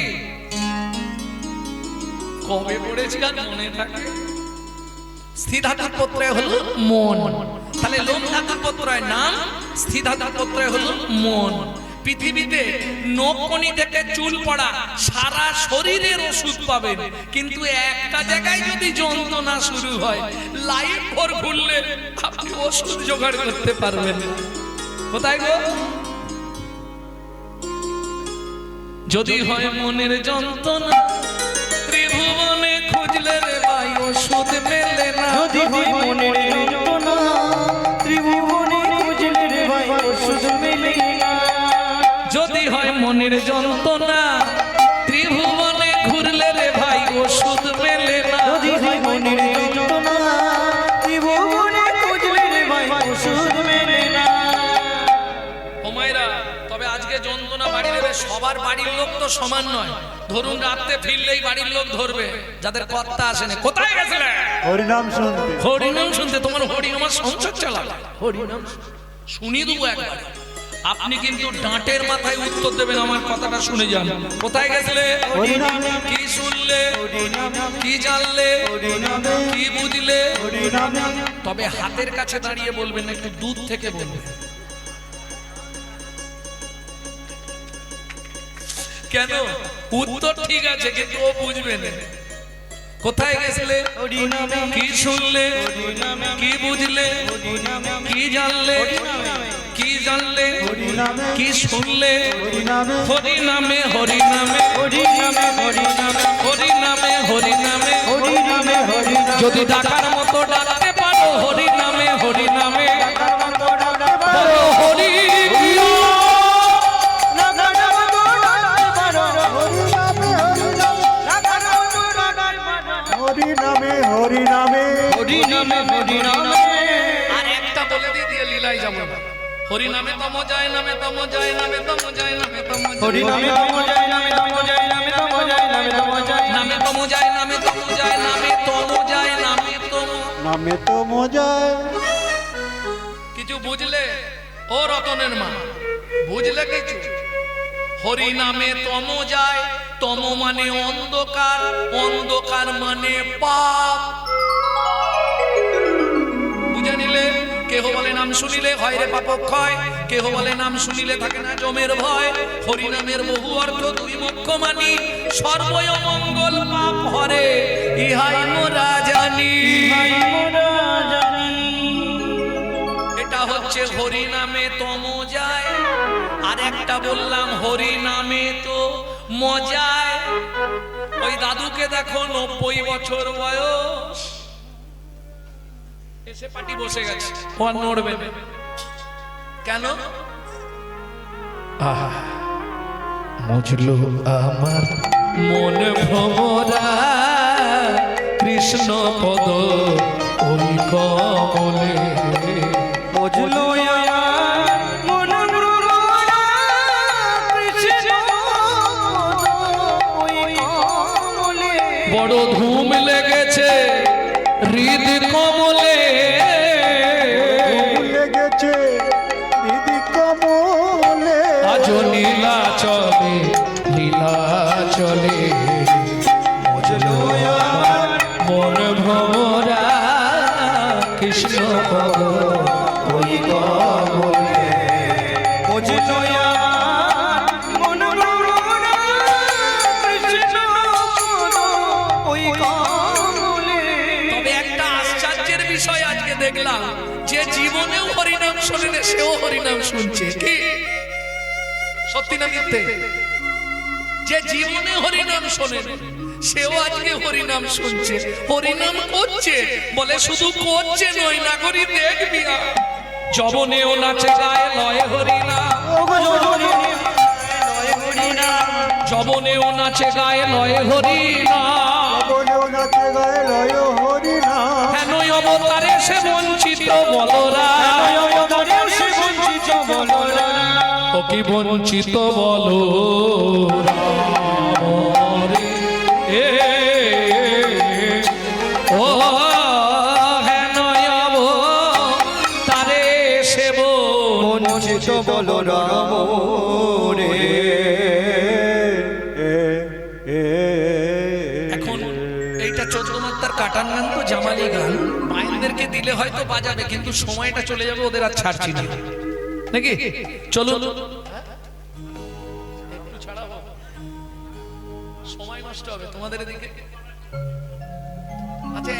কবে পড়েছি আর মনে থাকে? স্থি ধাতুর প্রত্যয় হলো মন। তাহলে লোম ধাতুর প্রত্যয় নাম, স্থি ধাতুর প্রত্যয় হলো মন। পৃথিবীতে নখকনি থেকে চুল পড়া সারা শরীরের ওষুধ পাবেন, কিন্তু একটা জায়গায় যদি যন্ত্রণা শুরু হয়, লাইফ ভর ঘুরলে আপনি ওষুধ জোগাড় করতে পারবেন না। কোথায় গো? যদি হয় মনের যন্ত্রণা, ত্রিভুবনে খুঁজলে রে ভাই ওষুধ মেলে না। যদি হয় মনের যন্ত্রণা, ত্রিভুবনে খুঁজলে রে ভাই ওষুধ মেলে না। যদি হয় মনের যন্ত্রণা, ত্রিভুবনে ঘুরলে রে ভাই ওষুধ মেলে না। যদি হয় মনের যন্ত্রণা, ত্রিভুবনে খুঁজলে রে ভাই ওষুধ মেলে না। ও মায়েরা, তবে আজকে যন্ত্রণা বাড়ি দেবে। সবার বাড়ির লোক তো সমান নয়। ধরুন রাতে ফিরলেই বাড়ির লোক ধরবে, যাদের কর্তা আসেনি। কোথায় গেছিলে? হরিনাম শুনতে। হরিনাম শুনতে। তোমার হরিনাম সংসার চালাবে। হরিনাম শুনি দেবো একবার। আপনি কিন্তু ডাঁটের মাথায় উত্তর দেবেন, আমার কথাটা শুনে যান। কোথায় গেছিলে? হরিনামে। কি শুনলে? কি জানলে? কি বুঝলে? হরিনামে। তবে হাতের কাছে দাঁড়িয়ে বলবেন না, একটু দূর থেকে বলবেন। কেন? উত্তর ঠিক আছে, কিন্তু ও বুঝবে না। কোথায় গেছিলে? কি শুনলে? কি বুঝলে? কি জানলে? কি জানলে? কি শুনলে? হরিনামে। হরিনামে হরিনামে হরিনামে হরিনামে হরিনামে হরিনামে হরিনামে হরিনামে যদি ডাকার মতো ডাকতে পারো, হরিনামে হরিনামে বলো হরি। হরিনামে। হরিনামে। হরিনামে হরিনামে আর একটা বলে দিয়ে লীলায় যাবো না। হরিনামে তম যায়, নামে তম যায়, নামে তম যায়, নামে তম যায়, হরিনামে তম যায় নামে তম যায় নামে তম যায় নামে তম যায় নামে তম যায়, নামে তম যায়, নামে তম যায়, নামে তম। নামে তো মজায়। কিছু বুঝলে? ও রতনের মা, বুঝলে কিছু? হরি নামে তম যায়, তম মানে অন্ধকার, অন্ধকার মানে পাপ। বুঝে নিলে? কেহ বলে নাম শুনিলে হয় রে পাপ ক্ষয়, কেহ বলে নাম শুনিলে থাকে না জমের ভয়। হরি নামের বহু অর্থ দুই মুখ্য মানি, সর্বয় মঙ্গল পাপ হরে ইহাই মোরা জানি। এটা হচ্ছে হরি নামে তম যায়। আর একটা বললাম হরি নামে তো মজায়। ওই দাদুকে দেখো 90 বছর বয়স, এসে পাটি বসে গেছে, ও আর নড়বে না। কেন? মুজলো আমার মন ভ্রমরা কৃষ্ণ পদ ওই কমলে বুঝলো মন ভ্রমরা কৃষ্ণ ওই কমলে বড় ধুম লেগেছে হৃদ কমলে লেগেছে হৃদি কমলে আজ লীলা চলে লীলা চলে বুঝলো মন ভ্রমরা কৃষ্ণ পদ ওই কমলে বুঝলো মন ভ্রমরা কৃষ্ণ ওই কমলে। তবে একটা আশ্চর্যের বিষয় আজকে দেখলাম যে জীবনেও হরিনাম শোনেনি সেও হরিনাম শুনছে কি সত্যি না মিথ্যে যে জীবনে হরিনাম শোনেনি সেও আজকে হরিনাম শুনছে হরিনাম করছে বলে শুধু করছে নয় না করি দেখবি যবনেও নাচে গায়ে লয় হরিনাম যবনেও নাচে গায়ে লয় হরিনাম বলেও নাচে গায়ে লয় হরিনা হেন অবতারে সে বঞ্চিত বলরা ও কি বঞ্চিত বলো ও হেন অবতারে সে বঞ্চিত বলো রাম রে। এখন এইটা 14 মাত্রার কাটান গান তো জামালি গান মাইনদেরকে দিলে হয়তো বাজাবে কিন্তু সময়টা চলে যাবে ওদের আর ছাড়ছি না নাকি চলুন একটু ছাড়াবো সময় নষ্ট হবে তোমাদের এদিকে আচ্ছা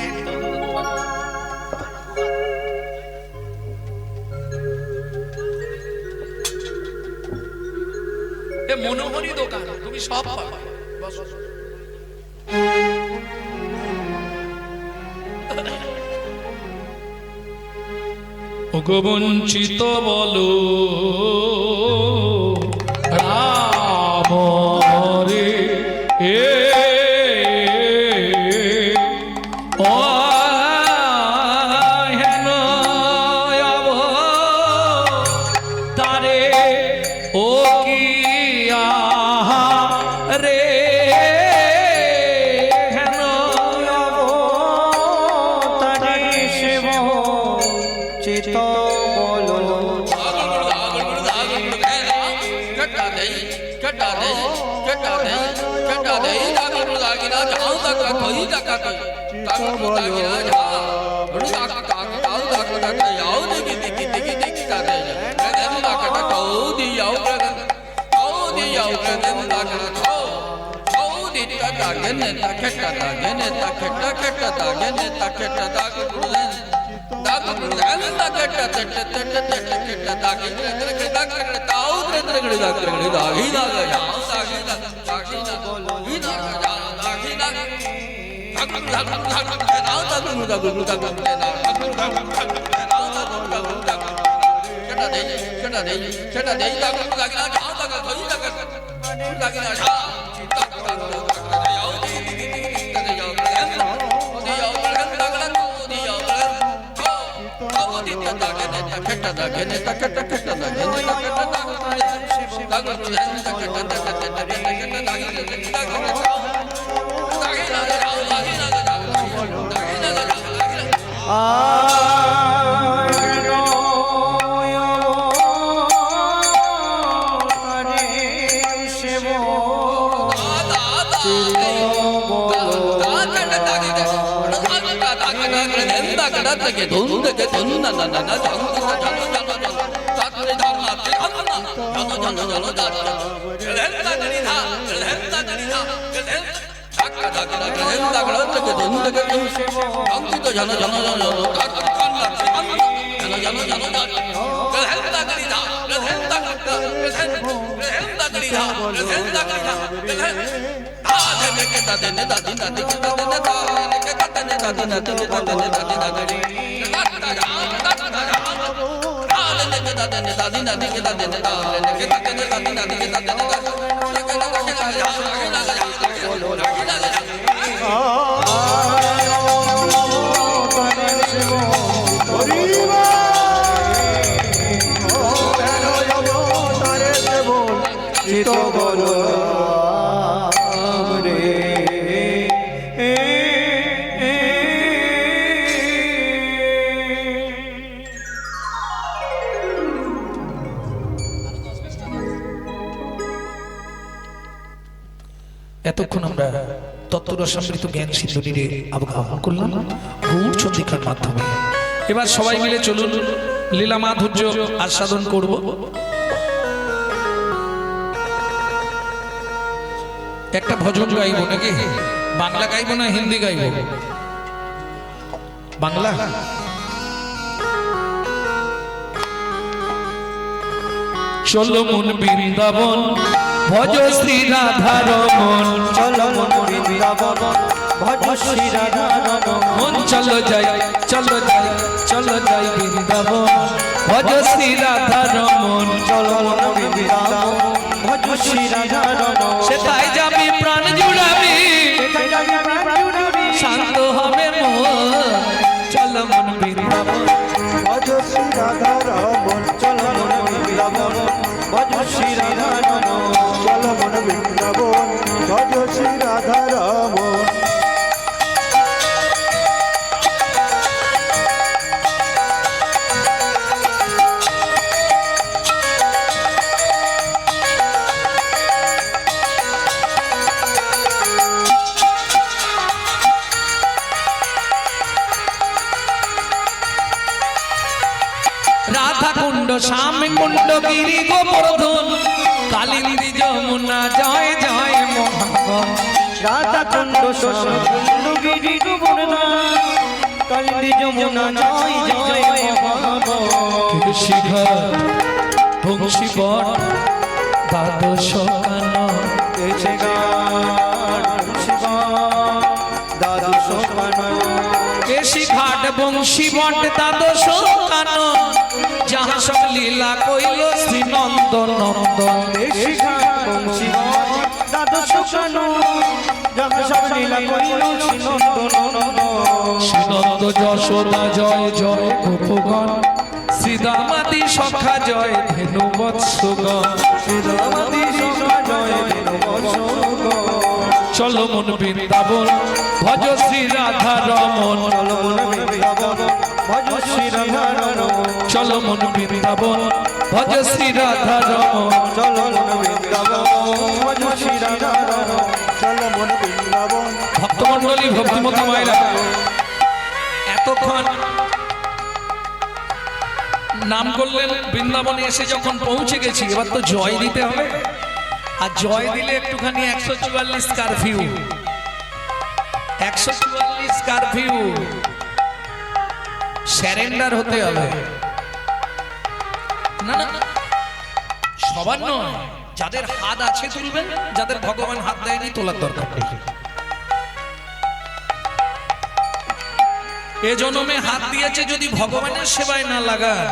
এ মনোহরি দোকান তুমি সব পাবে বসো বঞ্চিত বলো রাম রে ও হেন তারে ও কি রে হেন চিত বলো এতক্ষণ আমরা তত্ত্বরসামৃত জ্ঞান সিন্ধুটিরে আহ্বান করলাম গৌর চন্দ্রিকার মাধ্যমে। এবার সবাই মিলে চলুন লীলা মাধুর্য আস্বাদন করব। একটা ভজন গাইব নাকি? বাংলা গাইব না হিন্দি গাইব? বাংলা। চলো মন বৃন্দাবন ভজ শ্রী রাধা রমন, চলো মন বৃন্দাবন ভজ শ্রী রাধা রমন, মন চলো যাই চলো যাই চলো যাই বৃন্দাবন ভজ শ্রী রাধা রমন, চলো মন বৃন্দাবন ভজ শ্রী রাধা রমন, সেটাই যাবি প্রাণ জুড়াবি সেটাই যাবি প্রাণ জুড়াবি, শান্ত হবে মন। চলো মন বৃন্দাবন ভজ শ্রী রাধা রমন, চলো মন বৃন্দাবন ভজ শ্রী রাধা রমন, চলো মন বৃন্দাবন ভজ শ্রী রাধা রমন। রাধা কুণ্ড শ্যাম কুণ্ড গিরি গোবর্ধন কালিন্দী যমুনা জয় জয় মহাবন, রাধা কুণ্ড শ্যাম কুণ্ড গিরি গোবর্ধন কালিন্দী যমুনা জয় জয় মহাবন, শিখর বংশী বট দ্বাদশ কান, এসে গান শিবান দ্বাদশ কানন, কেশি ঘাট বংশী বট দ্বাদশ কানন, যাহা সব লীলা কইল শ্রী নন্দ নন্দন, দেশি গান শিবান দ্বাদশ কানন, যাহা সব লীলা কইল শ্রী নন্দ নন্দন, শ্রী নন্দ যশোদা জয় জয় গোপগণ, শ্রীদামাদি সখা জয় ধেনু বৎসগণ, শ্রীরামাদি সখা জয় বৎসগণ, চলো মন বৃন্দাবন ভজ শ্রী রাধা রমন, চলো মন বৃন্দাবন ভজ শ্রী রাধা রমন, চলো মন বৃন্দাবন ভজ শ্রী রাধা রমন। চলো মন বৃন্দাবন ভজ শ্রী রাধা রমন, চলো মন বৃন্দাবন। ভক্তমন্ডলী ভক্তিমতী মায়েরা এতক্ষণ নাম করলেন, বৃন্দাবনে এসে যখন পৌঁছে গেছি এবার তো জয় দিতে হবে, আর জয় দিলে একটুখানি 144 কারফিউ, 144 কারফিউ স্যারেন্ডার হতে হবে। না না সবার নয়, যাদের হাত আছে তুলবেন, যাদের ভগবান হাত দেয়নি তোলার দরকার নেই। এ জন্মে হাত দিয়েছে যদি ভগবানের সেবায় না লাগান,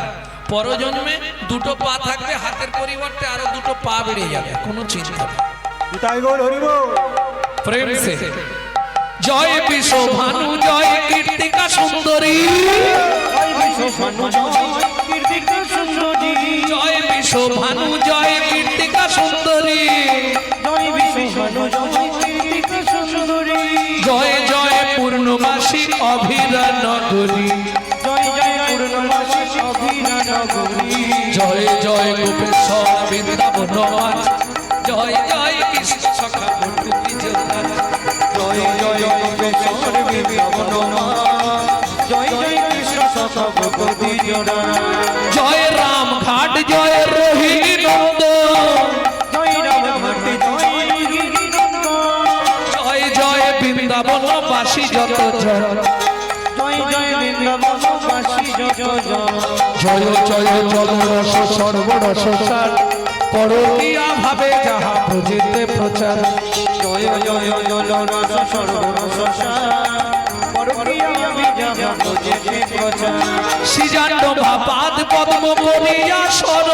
পরজন্মে দুটো পা থাকবে, হাতের পরিবর্তে আরো দুটো পা বেড়ে যাবে, কোনো চিন্তা নেই। তাই গো হরিব প্রেম সে জয় বিশ্ব ভানু জয় কীর্তিকা সুন্দরী, জয় বিশ্বভানু জয় কীর্তিকা সুন্দরী, জয় বিশ্ব ভানু জয় কীর্তিকা সুন্দরী, জয় বিশ্বভানু জয় কীর্তিকা সুন্দরী, জয় জয় পূর্ণমাসী অভিরা নগরী, জয় জয় পূর্ণমাসী অভিরা নগরী, জয় জয় গোপেশ্বর বৃন্দাবন আজ, জয় জয় কৃষ্ণ সখা বটু বিজয়, জয় জয় গোপেশ্বর বৃন্দাবন জয় জয় কৃষ্ণ সখা ভগবতী জোড়া, জয় রাম ঘাট জয় রোহিণী নন্দ, জয় রাম ঘাটে জয় গিরিনন্দ, জয় জয় বৃন্দাবন বাসী যত জন, জয় জয় বৃন্দাবন বাসী যত জন, জয় জয় জল রস সর্বরস সার, পরকিয়া ভাবে যাহা প্রজিতে প্রচার, জয় জয় জল রস সর্বরস সার, পরকিয়া বিজয়া প্রজেতে প্রচার, শ্রীজাণ্ড ভাপাদ পদ্ম করিয়া সর,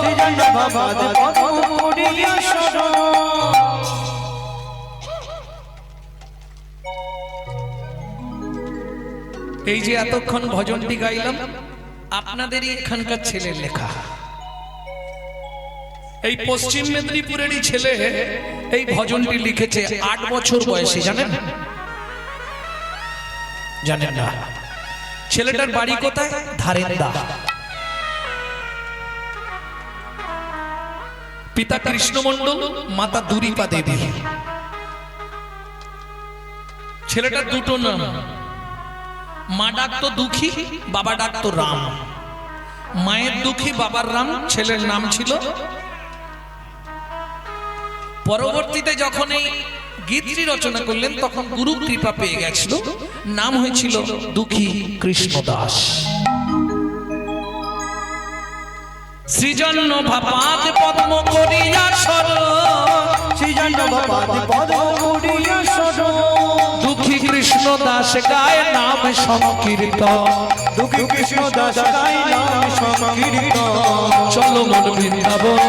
শ্রীজন্ড ভাবাদ পদ্ম করিয়া শরণ, এই যে এতক্ষণ ভজনটি গাইলাম আপনাদেরই এখানকার ছেলের লেখা। এই পশ্চিম মেদিনীপুরেরই ছেলে এই ভজনটি লিখেছে 8 বছর বয়সে। জানেন জানেন না? ছেলেটার বাড়ি কোথায়? ধারেন্দা। পিতা কৃষ্ণমণ্ডল, মাতা দুরিপা দেবী। ছেলেটার দুটো নাম, মা ডাকতো দুঃখী, বাবা ডাকতো রাম। মায়ের দুঃখী, বাবার রাম, ছেলের নাম ছিল। পরবর্তীতে যখন এই গীতটি রচনা করলেন তখন গুরু কৃপা পেয়ে গেছিল, নাম হয়েছিল দুঃখী কৃষ্ণদাস। সৃজন্য ভাপাদ পদ্ম করিয়া শরণ, সৃজন্য ভাপাদ পদ্ম করিয়া শরণ, দুঃখী কৃষ্ণদাস গায় নাম সংকীর্তন, দুঃখী কৃষ্ণদাস গায় নাম সংকীর্তন। চলো মন বৃন্দাবন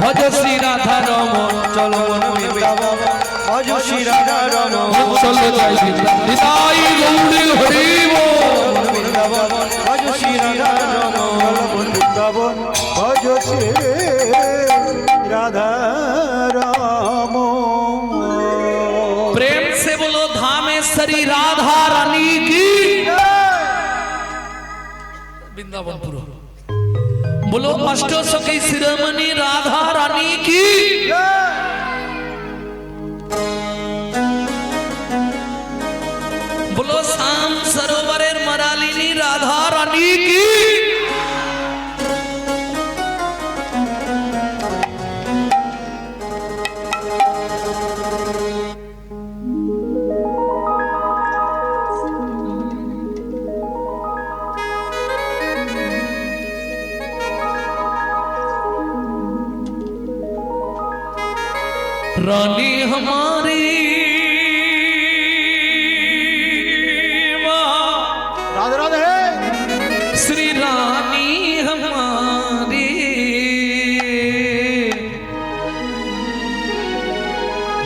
ভজ শ্রী রাধা রমন, চলো মন বৃন্দাবন ভজ শ্রী রাধা রমন, চলো যাই বৃন্দাবন গৌরী হরি বল। বৃন্দাবন ভজ শ্রী রাধা রমন, বৃন্দাবন ভজ শ্রী রাধা রাম। प्रेम से बोलो धामेश्वरी राधा रानी की। वृंदावन पुरो बोलो अष्टो सखी शिरोमणि राधा रानी की। बोलो शाम सरोवरेर मरालिनी राधा रानी की। रानी हमारी माँ, राधे राधे। श्री रानी हमारी,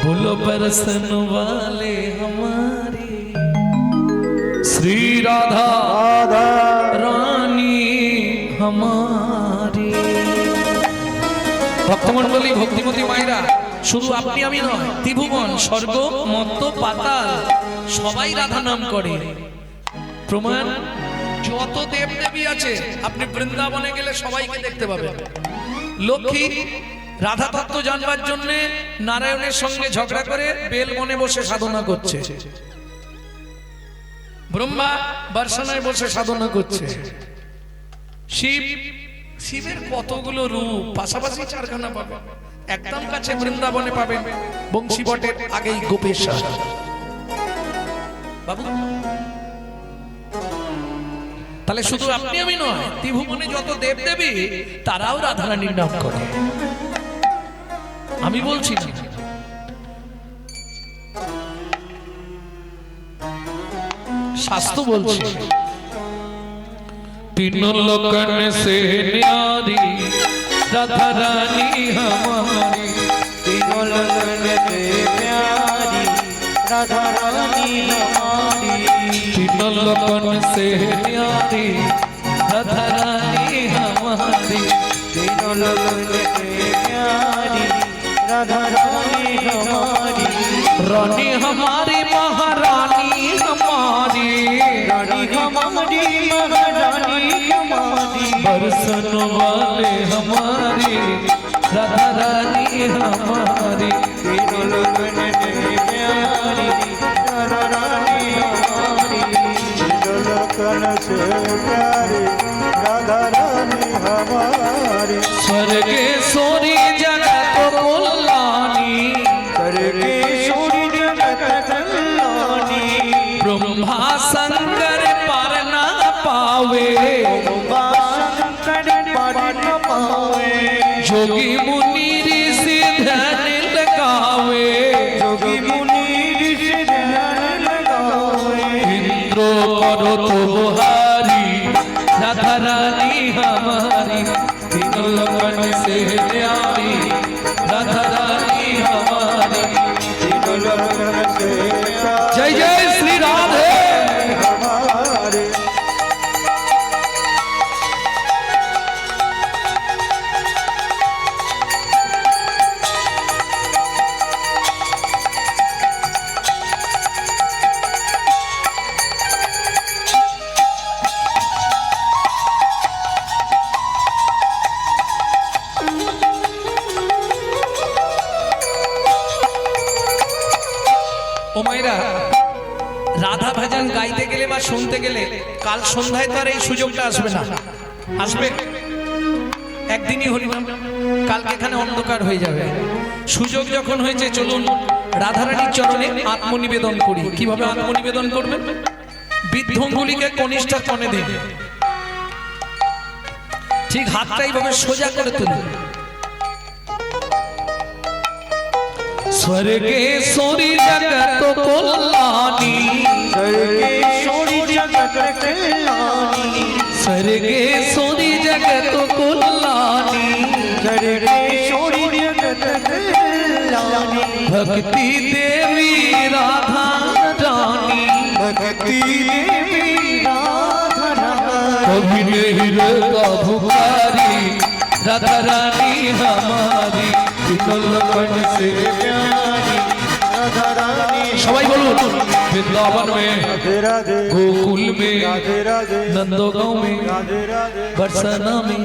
बोलो बरसन वाले हमारी श्री राधा राधा रानी हमारी। ভক্তমণ্ডলী, ভক্তিমতী মায়েরা, শুধু আপনি আমি নয়, ত্রিভুবন, স্বর্গ, মর্ত, পাতাল সবাই রাধা নাম করে। প্রমাণ, যত দেব দেবী আছে আপনি বৃন্দাবনে গেলে সবাইকে দেখতে পাবেন। লক্ষ্মী রাধা তত্ত্ব জানবার জন্য নারায়ণের সঙ্গে ঝগড়া করে বেল বনে বসে সাধনা করছে। ব্রহ্মা বার্সানায় বসে সাধনা করছে। শিবের কতগুলো রূপ, পাশাপাশি চারখানা পাবেন। একদম কাছে বৃন্দাবনে পাবেন বংশীবটের আগেই গোপেশ্বর বাবু। তাহলে শুধু আপনি আমি নয়, ত্রিভুবনে যত দেব দেবী তারাও রাধারানীর নাম করে। আমি বলছি না, শাস্ত্র বলছে। तीन लोकन से न्यारी राधा रानी हमारी, तीनों लोकन से प्यारी राधा रानी हमारी, तीन लोकन से न्यारी राधा रानी हमारी, तीनों लोकन से प्यारी राधा रानी हमारी, रानी हमारी महारानी हमारी, रानी हमारी महारानी हमारी, बरसन वाले हमारी राधा रानी हमारी, तीनों लोकन से प्यारी राधा रानी हमारी, लोकन से प्यारी राधा रानी हमारी। स्वर्गेश्वरी जगत कल्याणी, सर्वेश्वरी जगत कल्याणी, ब्रह्मा शंकर पर न पावे, शंकर पर न पावे, जोगी मुनि ऋषि ध्यान लगावे, जोगी मुनि ऋषि ध्यान लगावे, इंद्र करो तो बुहारी राधा रानी हमारी, तीन लोकन से न्यारी राधा रानी हमारी। तीनों लोकन से जय जय श्री राधे। हमारे ভাজান গাইতে গেলে বা শুনতে গেলে কাল সন্ধ্যায় তো আর এই সুযোগটা আসবে না। আসবে একদিনই হরিনাম, কালকে এখানে অন্ধকার হয়ে যাবে। সুযোগ যখন হয়েছে চলুন রাধারানীর চরণে আত্মনিবেদন করি। কিভাবে আত্মনিবেদন করবেন? বৃদ্ধঙ্গুলিকে কনিষ্ঠা কনে দিন, ঠিক হাতটা এইভাবে সোজা করে তুলুন। স্বর্গেশ্বরী জগত কল্যাণী, স্বর্গেশ্বরী জগত কল্যাণী, স্বর্গেশ্বরী জগত কল্যাণী, স্বর্গেশ্বরী জগত কল্যাণী, ভক্তি দেবী রাধা রানী, ভক্তি দেবী রাধা রানী, कभी नहीं रहता भुखारी राधा रानी हमारी विकलपन से प्यारी राधा रानी। सबाई बोलूं वृंदावन में, राधे राधे गोकुल में, राधे राधे नंदोगांव में, राधे राधे बरसाना में,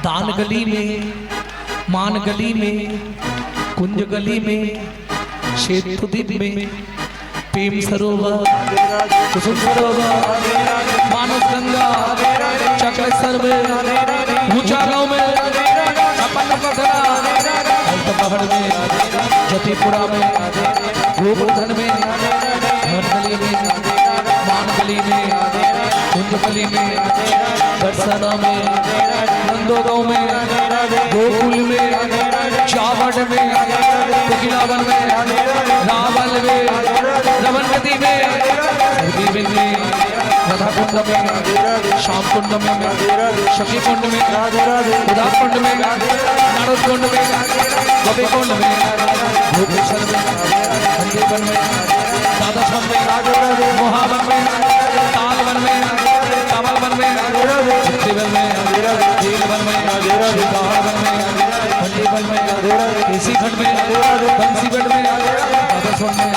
दान गली में, मान गली में, कुंज गली में, शेतुदीप में, प्रेम सरोवर, कुसुम सरोवर, मानस गंगा, चक्रेश्वर में, ऊंचा गांव में, छप्पन पथरा, पहाड़ में, जतीपुरा में, गोवर्धन में, हरगली में, मानगली में, कुंजगली में, बरसाना में, नंदोगांव में, गोकुल में, चावड़ में, कोकिलावन में, रावल में, रमनगति में, सरबीबिल में, राधा कुंड में, श्याम कुंड में, सखी कुंड में, उदा कुंड में, नारद कुंड में, गोपी कुंड में, भूपेश्वर में, हंदीवन में, दादासन में, मोहावन में, तालवन में, कामलवन में, चित्तीवन में, नीलवन में, श्रीकालवन में, हंदीवन में, केसी खंड में, बंसीगढ़ में, दादासन में,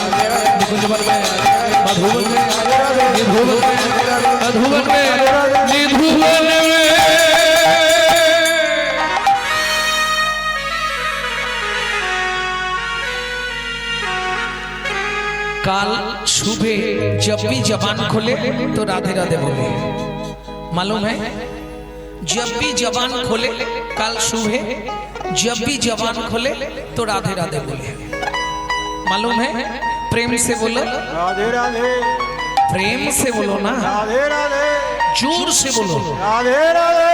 निकुंजवन में, मधुवन में, निधुवन में, मधुवन में, निधुवन में। काल सुबह जब भी जबान खोले तो राधे राधे बोले। मालूम है? जब भी जबान खोले, काल सुबह जब भी जबान खोले तो राधे राधे बोले। मालूम है? प्रेम से बोलो, राधे राधे प्रेम से बोलो ना, राधे राधे जोर से बोलो, राधे राधे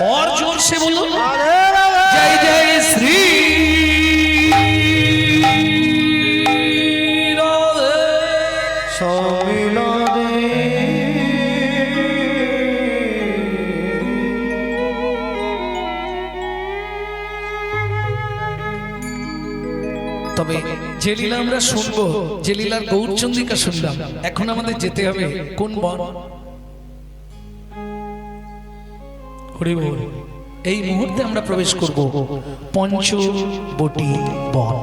और जोर से बोलो। राधे राधे जय जय श्री राधे। स्वामी राधे। তবে যে লীলা আমরা শুনবো, যে লীলার গৌরচন্দ্রিকা শুনলাম, এখন আমাদের যেতে হবে কোন বন? হরি বল। এই মুহূর্তে আমরা প্রবেশ করব পঞ্চবটী বন।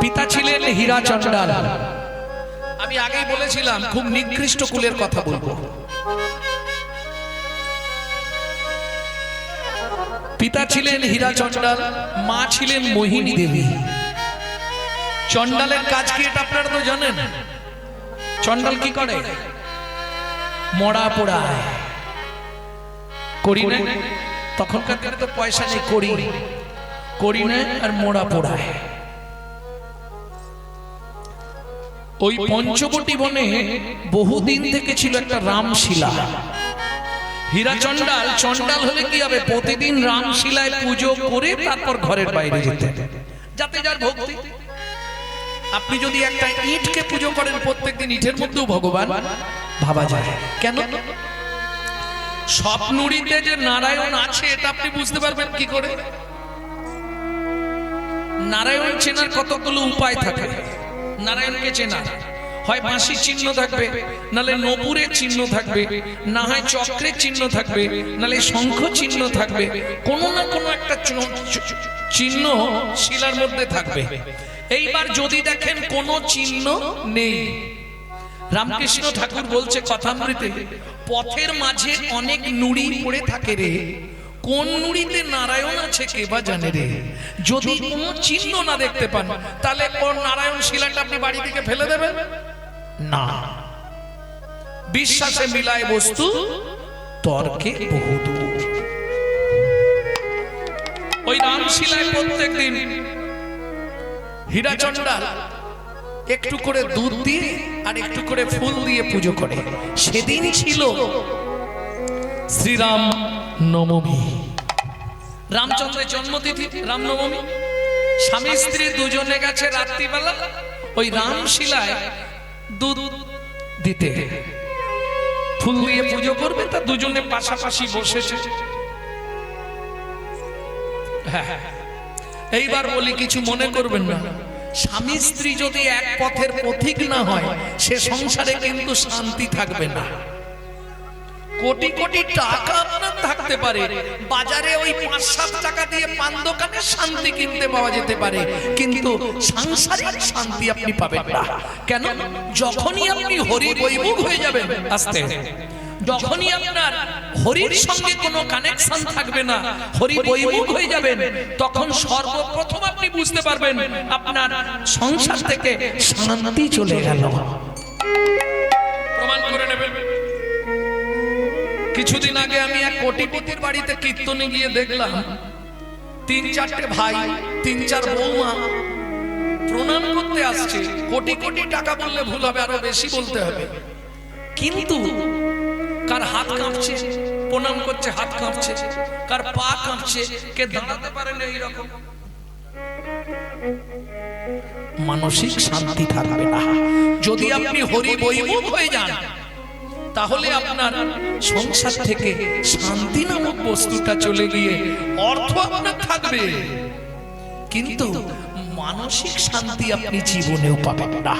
পিতা ছিলেন হীরা চণ্ডাল। আমি আগেই বলেছিলাম খুব নিকৃষ্ট কুলের কথা বলবো। পিতা ছিলেন হীরা চণ্ডাল, মা ছিলেন মোহিনী দেবী। চণ্ডালের কাজ কি এটা আপনারা তো জানেন। চণ্ডাল কি করে? মরা পোড়ায়। করি না, তখনকার দিনে তো পয়সা নেই, করি না আর মরা পোড়ায়। ওই পঞ্চবটী বনে বহুদিন থেকে ছিল একটা রামশিলা। হীরা চণ্ডাল, চণ্ডাল হলে কি হবে? প্রতিদিন রামশিলায় পুজো করে তারপর ঘরের বাইরে যেতে, যাতে যার ভক্তি। আপনি যদি একটা ইটকে পুজো করেন প্রত্যেকদিন, ইটের মধ্যেও ভগবান ভাবা যায়। কেন? স্বপ্নুরিতে যে নারায়ণ আছে এটা আপনি বুঝতে পারবেন কি করে? নারায়ণ চেনার কতগুলো উপায় থাকে। নারায়ণকে চেনা হয় বাঁশির চিহ্ন থাকবে, নালে নপুরের চিহ্ন থাকবে, না হয় চক্রের চিহ্ন থাকবে, নালে শঙ্খ চিহ্ন থাকবে। কোনো না কোনো একটা চিহ্ন শিলার মধ্যে থাকবে। এইবার যদি দেখেন কোনো চিহ্ন নেই, রামকৃষ্ণ ঠাকুর বলছে কথামৃতে, পথের মাঝে অনেক নুড়ি পড়ে থাকে রে, কোন নুড়িতে নারায়ণ আছে কে বা জানে রে। যদি কোনো চিহ্ন না দেখতে পান তাহলে কোন নারায়ণ শিলাটা আপনি বাড়ি থেকে ফেলে দেবেন না। বিশ্বাসে মিলায় বস্তু, তর্কে বহুদূর। ওই রামশিলায় প্রত্যেকদিন হীরাচন্ডাল একটু করে দুধ দিয়ে আর একটু করে ফুল দিয়ে পুজো করে। সেদিন ছিল শ্রীরাম নবমী, রামচন্দ্রের জন্মতিথি রামনবমী। স্বামী স্ত্রী দুজনে গেছে রাত্রিবেলা ওই রামশিলায় দুধ দিতে, ফুল দিয়ে পুজো করবে। তা দুজনে পাশাপাশি বসেছে। এইবার বলি, কিছু মনে করবেন না, স্বামী স্ত্রী যদি এক পথের পথিক না হয় সে সংসারে কিন্তু শান্তি থাকবে না। কোটি কোটি টাকা আপনার থাকতে পারে, বাজারে ওই ৫-৭ টাকা দিয়ে পান দোকানে শান্তি কিনতে পাওয়া যেতে পারে, কিন্তু সাংসারিক শান্তি আপনি পাবেন না। কেন? যখনই আপনি হরি বৈমুখ হয়ে যাবেন, আস্তে যখনই আপনার হরির সঙ্গে কোনো কানেকশন থাকবে না, হরি বৈমুখ হয়ে যাবেন, তখন সর্বপ্রথম আপনি বুঝতে পারবেন আপনার সংসার থেকে শান্তি চলে গেল। প্রমাণ করে নেবেন। কিছুদিন আগে আমি এক কোটিপতির বাড়িতে কীর্তনে গিয়ে দেখলাম ৩-৪টে ভাই, ৩-৪ বৌমা প্রণাম করতে আসছে। কোটি কোটি টাকা বললে ভুল হবে, আরো বেশি বলতে হবে। কিন্তু কার হাত কাঁপছে, প্রণাম করছে হাত কাঁপছে, কার পা কাঁপছে, কে দাঁড়াতে পারে না। এইরকম মানসিক শান্তি থাকবে না। যদি আপনি হরি বৈমুখ হয়ে যান তাহলে আপনার সংসার থেকে শান্তি নামক বস্তুটা চলে গিয়ে অর্থ আপনার থাকবে, কিন্তু মানসিক শান্তি আপনি জীবনেও পাবেন না।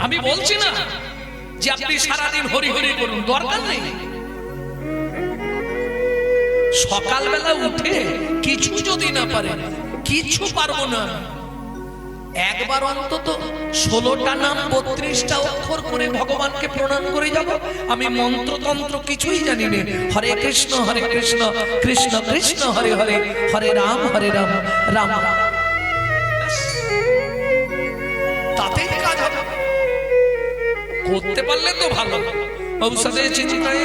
আমি বলছি না যে আপনি সারাদিন হরি হরি করুন, দরকার নেই। সকালবেলা উঠে কিছু যদি না পারেন, কিছু পারবো না, একবার অন্তত 16টা নাম 32টা অক্ষর করে ভগবানকে প্রণাম করে যাব। আমি মন্ত্রতন্ত্র কিছুই জানি না। হরে কৃষ্ণ কৃষ্ণ কৃষ্ণ হরে হরে, হরে রাম রাম রাম। তাতেই কাজ হবে। করতে পারলে তো ভালো। ঔষধে চিন্তায়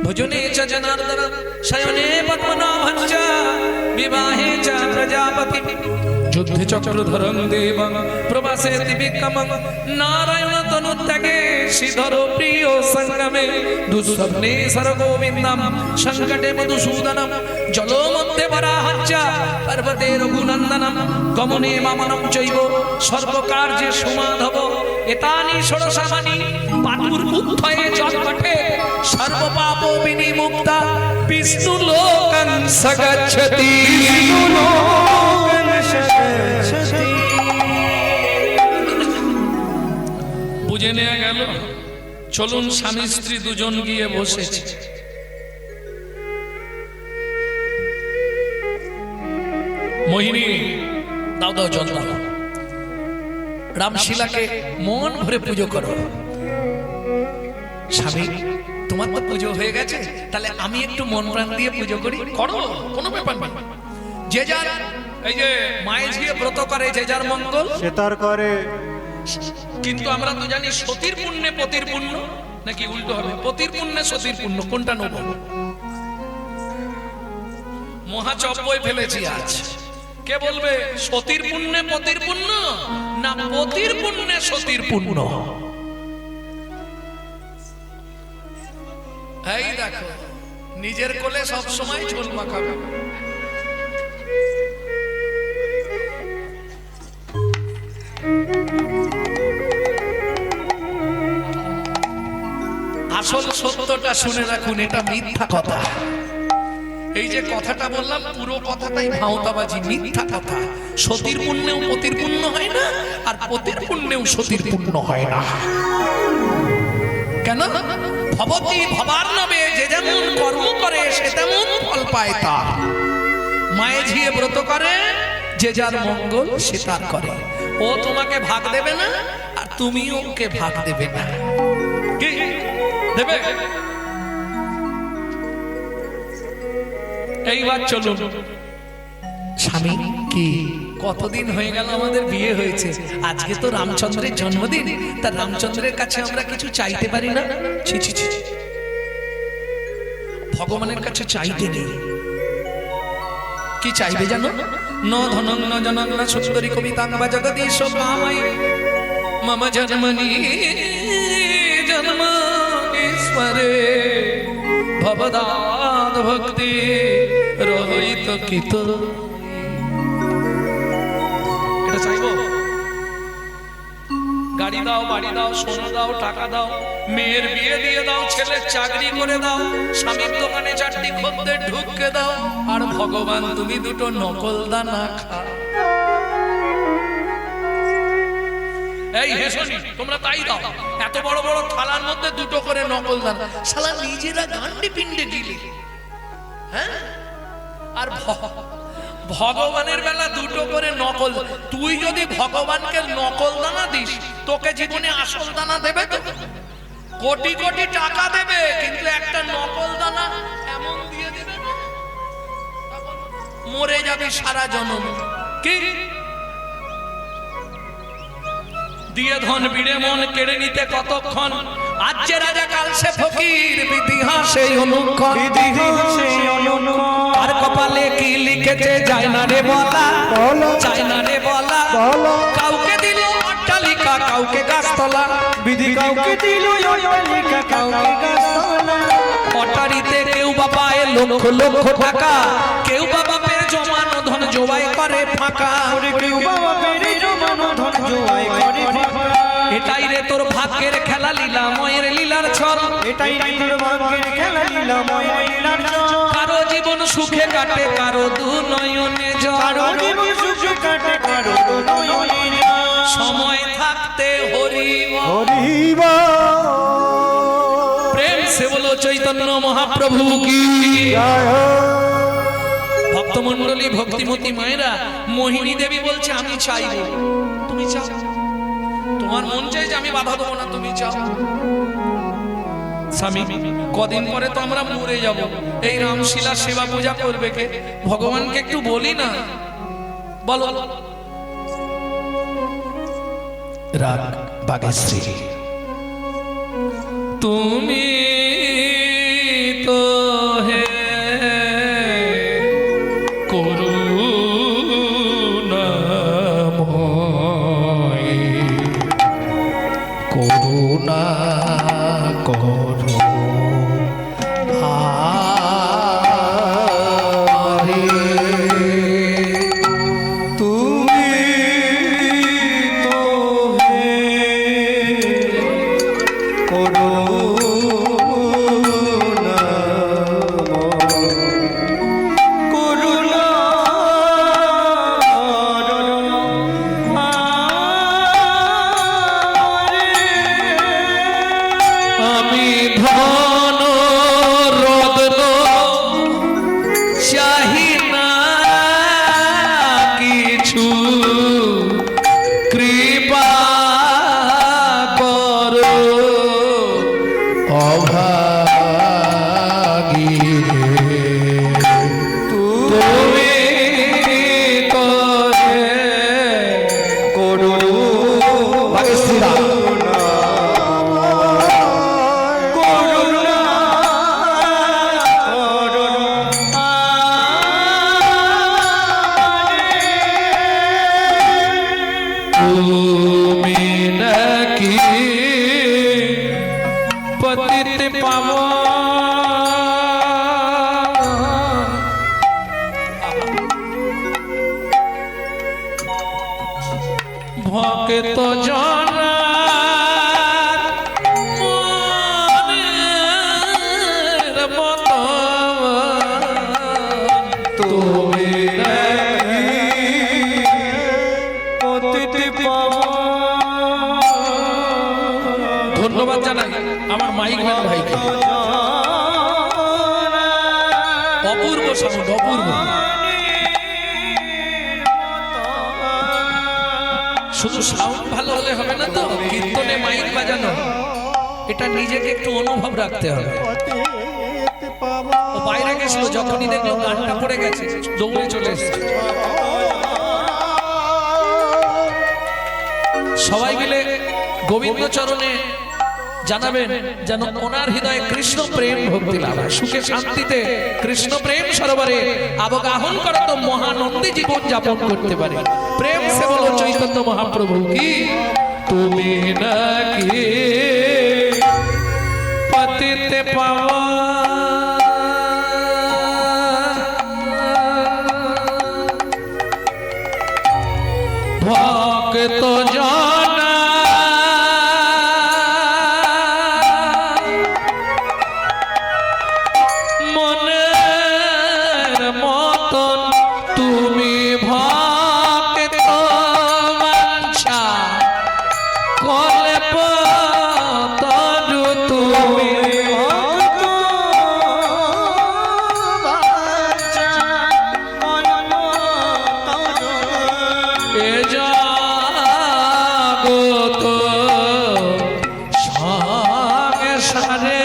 ভজনে চ জনার্দন, শয়নে পদ্মনাভং চ, বিবাহে চ প্রজাপতি, যুদ্ধে চক্রধরং দেবং, প্রবাসে বিক্রমং, নারায়ণ তনুত্যাগে শ্রীধর প্রিয় সঙ্গমে, দুঃস্বপ্নে সরগোবিন্দম, সংকটে মধুসূদনম, জলো মধ্যে বরাহঞ্চ, পর্বতে রঘুনন্দনম, গমনে বামনম চৈব, সর্বকার্যে সুমাধব, এতানি ষোড়শামানি, পাতুর উত্থয়ে জন্মঠে, সর্বপাপ বিনিমুক্তা, বিষ্ণু লোকং সগচ্ছতি। বুঝে নেওয়া গেল। চলুন স্বামী স্ত্রী দুজন গিয়ে বসেছে। মোহিনী দাও দাও জল দাও, রামশিলাকে মন ভরে পুজো করো। স্বামী তোমার তো পুজো হয়ে গেছে, তাহলে আমি একটু মন প্রাণ দিয়ে পুজো করি। করো, কোনো ব্যাপার নেই। যে যার এই যে মায়ে ঝিয়ে ব্রত করে, যে যার মঙ্গল সে তার করে। কিন্তু আমরা তো জানি সতীর পুণ্যে পতির পুণ্য, নাকি উল্টো হবে? পতির পুণ্যে সতীর পুণ্য, কোনটা নেব? মহাচব্বই ফেলেছি আজ। কে বলবে সতীর পুণ্যে পতির পুণ্য না পতির পুণ্যে সতীর পুণ্য? এই দেখো, নিজের কোলে সব সময় ঝোল মাখাবে। আসল সত্যটা শুনে রাখুন, এটা মিথ্যা কথা। এই যে কথাটা বললাম, পুরো কথাটাই ভাওতাবাজি, মিথ্যা কথা। সতীর পুণ্যেও পতির পুণ্য হয় না, আর পতির পুণ্যেও সতীর পুণ্য হয় না। কেন? ভবতি ভবার্ণবে, যে যেমন কর্ম করে সে তেমন ফল পায় তার। মায়ে ঝিয়ে ব্রত করে, যে যার মঙ্গল সে তার করে। ও তোমাকে ভাগ দেবে না, আর তুমিও ওকে ভাগ দেবে না। কি দেবে? এইবার চলুন স্বামী, কি কতদিন হয়ে গেল আমাদের বিয়ে হয়েছে, আজকে তো রামচন্দ্রের জন্মদিন, তা রামচন্দ্রের কাছে আমরা কিছু চাইতে পারি না? ছি ছি ছি, ভগবানের কাছে চাইতে নেই। কি চাইবে জানো? ন ধনং ন জনং ন সুন্দরী কবিতাং বা জগদীশ কামাই মম জন্মনি জন্মীশ্বরে ভবদাদ ভক্তি রহিত কিত। এটা চাইবো? গাড়ি দাও, বাড়ি দাও, সোনা দাও, টাকা দাও, মেয়ের বিয়ে দিয়ে দাও, ছেলের চাকরি করে দাও, স্বামীর দোকানে 4টি খদ্দের ঢুকে দাও, আর ভগবান তুমি দুটো নকল দানা খা। এই হেসনি, তোমরা তাই দাও, এত বড় বড় থালার মধ্যে দুটো করে নকল দানা, শালা নিজেরা গান্ডি পিণ্ডে গিলি। হ্যাঁ, আর ভগবানের বেলা দুটো করে নকল। তুই যদি ভগবানকে নকল দানা দিস, তোকে জীবনে আসল দানা দেবে তো? কোটি কোটি টাকা দেবে, কিন্তু একটা নকল দানা এমন দিয়ে দেবে না, মরে যাবি সারা জন্ম। কি দিয়ে ধন বিড়ে মন কেড়ে নিতে কতক্ষণ, আজ যে রাজা কাল সে ফকির, ইতিহাসে অনুক্ষণ, আর কপালে কি লিখেছে যায় না রে বলা, যায় না রে বলা। কাউকে দিল অট্টালিকা, কাউকে গাছতলা, বিধি কাউকে দিল অট্টালিকা, কাউকে গাছতলা। অটারিতে কেউ বা পায় লক্ষ লক্ষ টাকা, কেউ বা বাপের জমানো ধন জোয়াই করে ফাঁকা, কেউ বাবা পেরে জমানো ধন জোয়াই করে ফাঁকা। এটাই রে তোর ভাগ্যের খেলা, লীলা ময়ের লীলার ছল, এটাই তোর ভাগ্যের খেলা, লীলা ময়ের লীলার ছল। কারো জীবন সুখে কাটে, কারো দু নয়নে জল, কারো জীবন সুখে কাটে, কারো দু নয়নে জল। সময় থাকতে হরি হরিব প্রেম সে বলো চৈতন্য মহাপ্রভু কি। জয় হো। ভক্তমণ্ডলী, ভক্তিমতী মায়েরা, মোহিনী দেবী বলছে আমি চাইবো। তুমি চাও, তোমার মন চাই যে আমি বাধা দেবো না, তুমি চাও। স্বামী, কদিন পরে তো আমরা মরে যাব, এই রামশিলা সেবা পূজা করবে কে? ভগবানকে একটু বলি না, বলো। রাগ বাগেশ্রী, তুমি তো হে করুণাময়, করুণা করো আরে। তুমি তো হে আমি ধন রত্ন চাহি না কিছু, কৃপা করো অভাগী তুমি তো হে বাগেশ্বরী। তুমি নাকি পতিত পাবন, ভক্ত জনার মনের মতন, তুমি ধন্যবাদ জানাই আমার মাইক ম্যান ভাইকে। অপূর্ব সাউন্ড, অপূর্ব। শুধু সাউন্ড ভালো হলে হবে না তো, কীর্তনে মাইক বাজানো এটা নিজেকে একটু অনুভব রাখতে হবে। অতীত পাওয়া ও বাইরে গেছিল, যখনই দেখলো গানটা পড়ে গেছে দৌড়ে চলে এসেছে। সবাই মিলে গোবিন্দ চরণে জানাবেন যেন ওনার হৃদয়ে কৃষ্ণ প্রেম ভক্তি লাভ হয়, সুখে শান্তিতে কৃষ্ণ প্রেম সরোবরে অবগাহন করে তো মহানন্দে জীবন যাপন করতে পারে। প্রেম সে বলো চৈতন্য মহাপ্রভু কি তুমি নাকি পতিতে পাওয়া ভক্ত জানা মনের মতন তুমি ভক্ত বাঞ্ছা কল্প তরু তুমি এ জগত সংসারে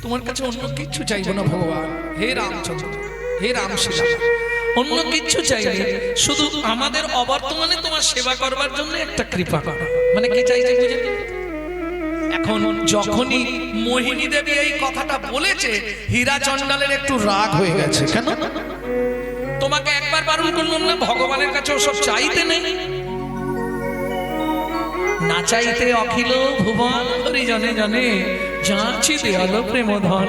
তোমার কাছে অন্য কিচ্ছু চাইবো না ভগবান। হে রামচন্দ্র, হে রামশিলা, অন্য কিচ্ছু চাইনি, শুধু আমাদের অবর্তমানে তোমার সেবা করবার জন্য একটা কৃপা করো। মানে কি চাইছে বুঝে? এখন যখনই মোহিনী দেবী এই কথাটা বলেছে, হীরা চণ্ডালের একটু রাগ হয়ে গেছে। কেন? তোমাকে একবার বারণ করলাম না ভগবানের কাছে ওসব চাইতে নেই। না চাইতে অখিল ভুবন হরি জনে জনে যাচ্ছি দেয়াল প্রেমধন।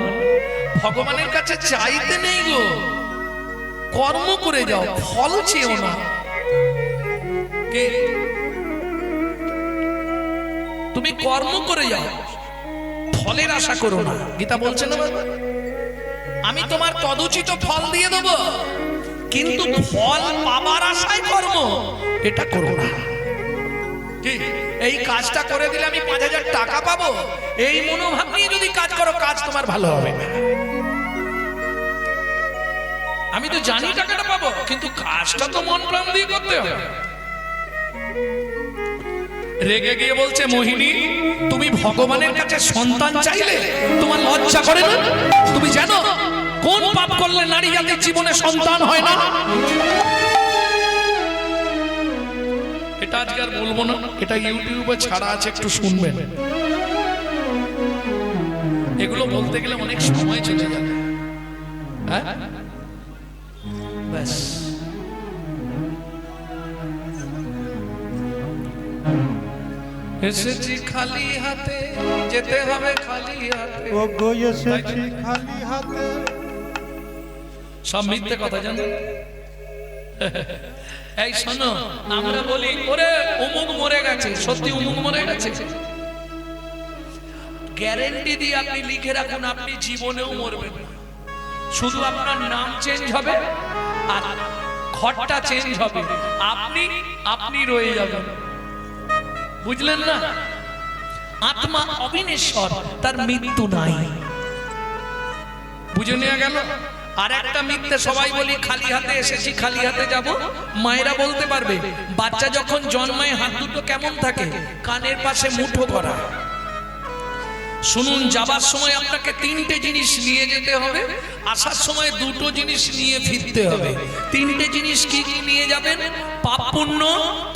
ভগবানের কাছে চাইতে নেই গো, কর্ম করে যাও, ফল চেও না। কে? তুমি কর্ম করে যাও, ফলের আশা করো না। গীতা বলছে না আমি তোমার তদুচিত ফল দিয়ে দেব, কিন্তু ফল পাবার আশায় কর্ম এটা করো না। এই কাজটা করে দিলে আমি ৫,০০০ টাকা পাবো, এই মনোভাব নিয়ে যদি কাজ করো, কাজ তোমার ভালো হবে না। আমি তো জানি টাকাটা পাবো, কিন্তু কাজটা তো মন প্রাণ দিয়ে করতে হবে। রেগে গিয়ে বলছে মোহিনী, তুমি ভগবানের কাছে সন্তান চাইলে তোমার লজ্জা করে না? তুমি জানো কোন পাপ করলে নারী জাতির জীবনে সন্তান হয় না? এটা আজকে আর বলবো না, এটা ইউটিউবে ছাড়া আছে, একটু শুনবেন। এগুলো বলতে গেলে অনেক সময় চলে যাবে। হ্যাঁ ব্যাস, এসেছি খালি হাতে, যেতে হবে খালি হাতে। ও গো এসেছি খালি হাতে। সব মিথ্যে কথা জানো। এই শোনো, আমরা বলি ওরে অমুক মরে গেছে, সত্যি অমুক মরে গেছে? গ্যারেন্টি দিয়ে আপনি লিখে রাখুন, আপনি জীবনেও মরবেন না। শুধু আপনার নাম চেঞ্জ হবে আর ঘরটা চেঞ্জ হবে, আপনি রয়ে যাবেন। বুঝলেন না? আত্মা অবিনশ্বর, তার মৃত্যু নাই। বুঝে নেওয়া গেল? আর একটা মিথ্যে সবাই বলি খালি হাতে এসেছি, খালি হাতে যাব। মায়েরা বলতে পারবে, বাচ্চা যখন জন্মায় হাত দুটো কেমন থাকে? কানের পাশে মুঠো করা। শুনুন, যাবার সময় আপনাকে 3টে জিনিস নিয়ে যেতে হবে, আসার সময় 2টো জিনিস নিয়ে ফিরতে হবে। 3টে জিনিস কি কি নিয়ে যাবেন? পাপ পুণ্য,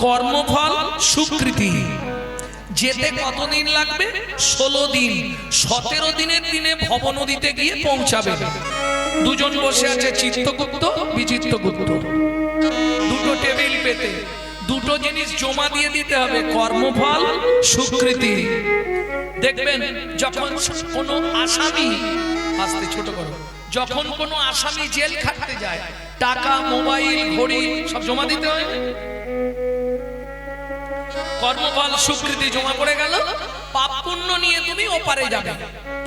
কর্মফল, সুকৃতি। যেতে কতদিন লাগবে? 16 দিন। 17 দিনের দিনে ভব নদীতে গিয়ে পৌঁছাবেন। দুজন বসে আছে, চিত্তগুপ্ত, বিচিত্রগুপ্ত। 2টো টেবিল পেতে 2টো জিনিস জমা দিয়ে দিতে হবে, কর্মফল, সুকৃতি। দেখবেন যখন কোনো আসামি, আস্তে ছোট করো, যখন কোনো আসামি জেল খাটতে যায়, টাকা, মোবাইল, ঘড়ি সব জমা দিতে হয়। কর্মফল স্বীকৃতি জমা পড়ে গেল, পাপ পুণ্য নিয়ে তুমি ওপারে যাবে।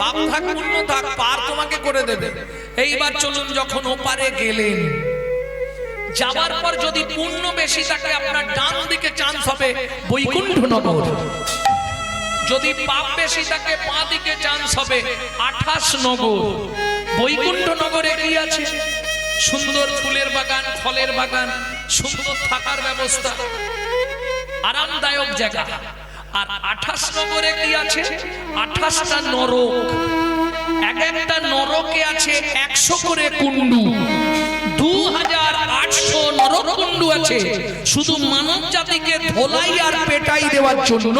পাপ থাক পুণ্য থাক, পার তোমাকে করে দেবে। এইবার চলুন, যখন ওপারে গেলেন, যাবার পর যদি পুণ্য বেশি থাকে আপনার ডান দিকে চান্স হবে বৈকুণ্ঠ নগর, যদি পাপ বেশি থাকে বাঁ দিকে চান্স হবে 28 নগর। বৈকুণ্ঠ নগরে কি আছে? সুন্দর ফুলের বাগান, ফলের বাগান, সুন্দর থাকার ব্যবস্থা, আরামদায়ক জায়গা। আর 28 নগরে কি আছে? 28টা নরক। এক একটা নরকে আছে 100 করে কুণ্ডু। 2800 নরক কুণ্ডু আছে শুধু মানব জাতিকে ধোলাই আর পেটাই দেওয়ার জন্য।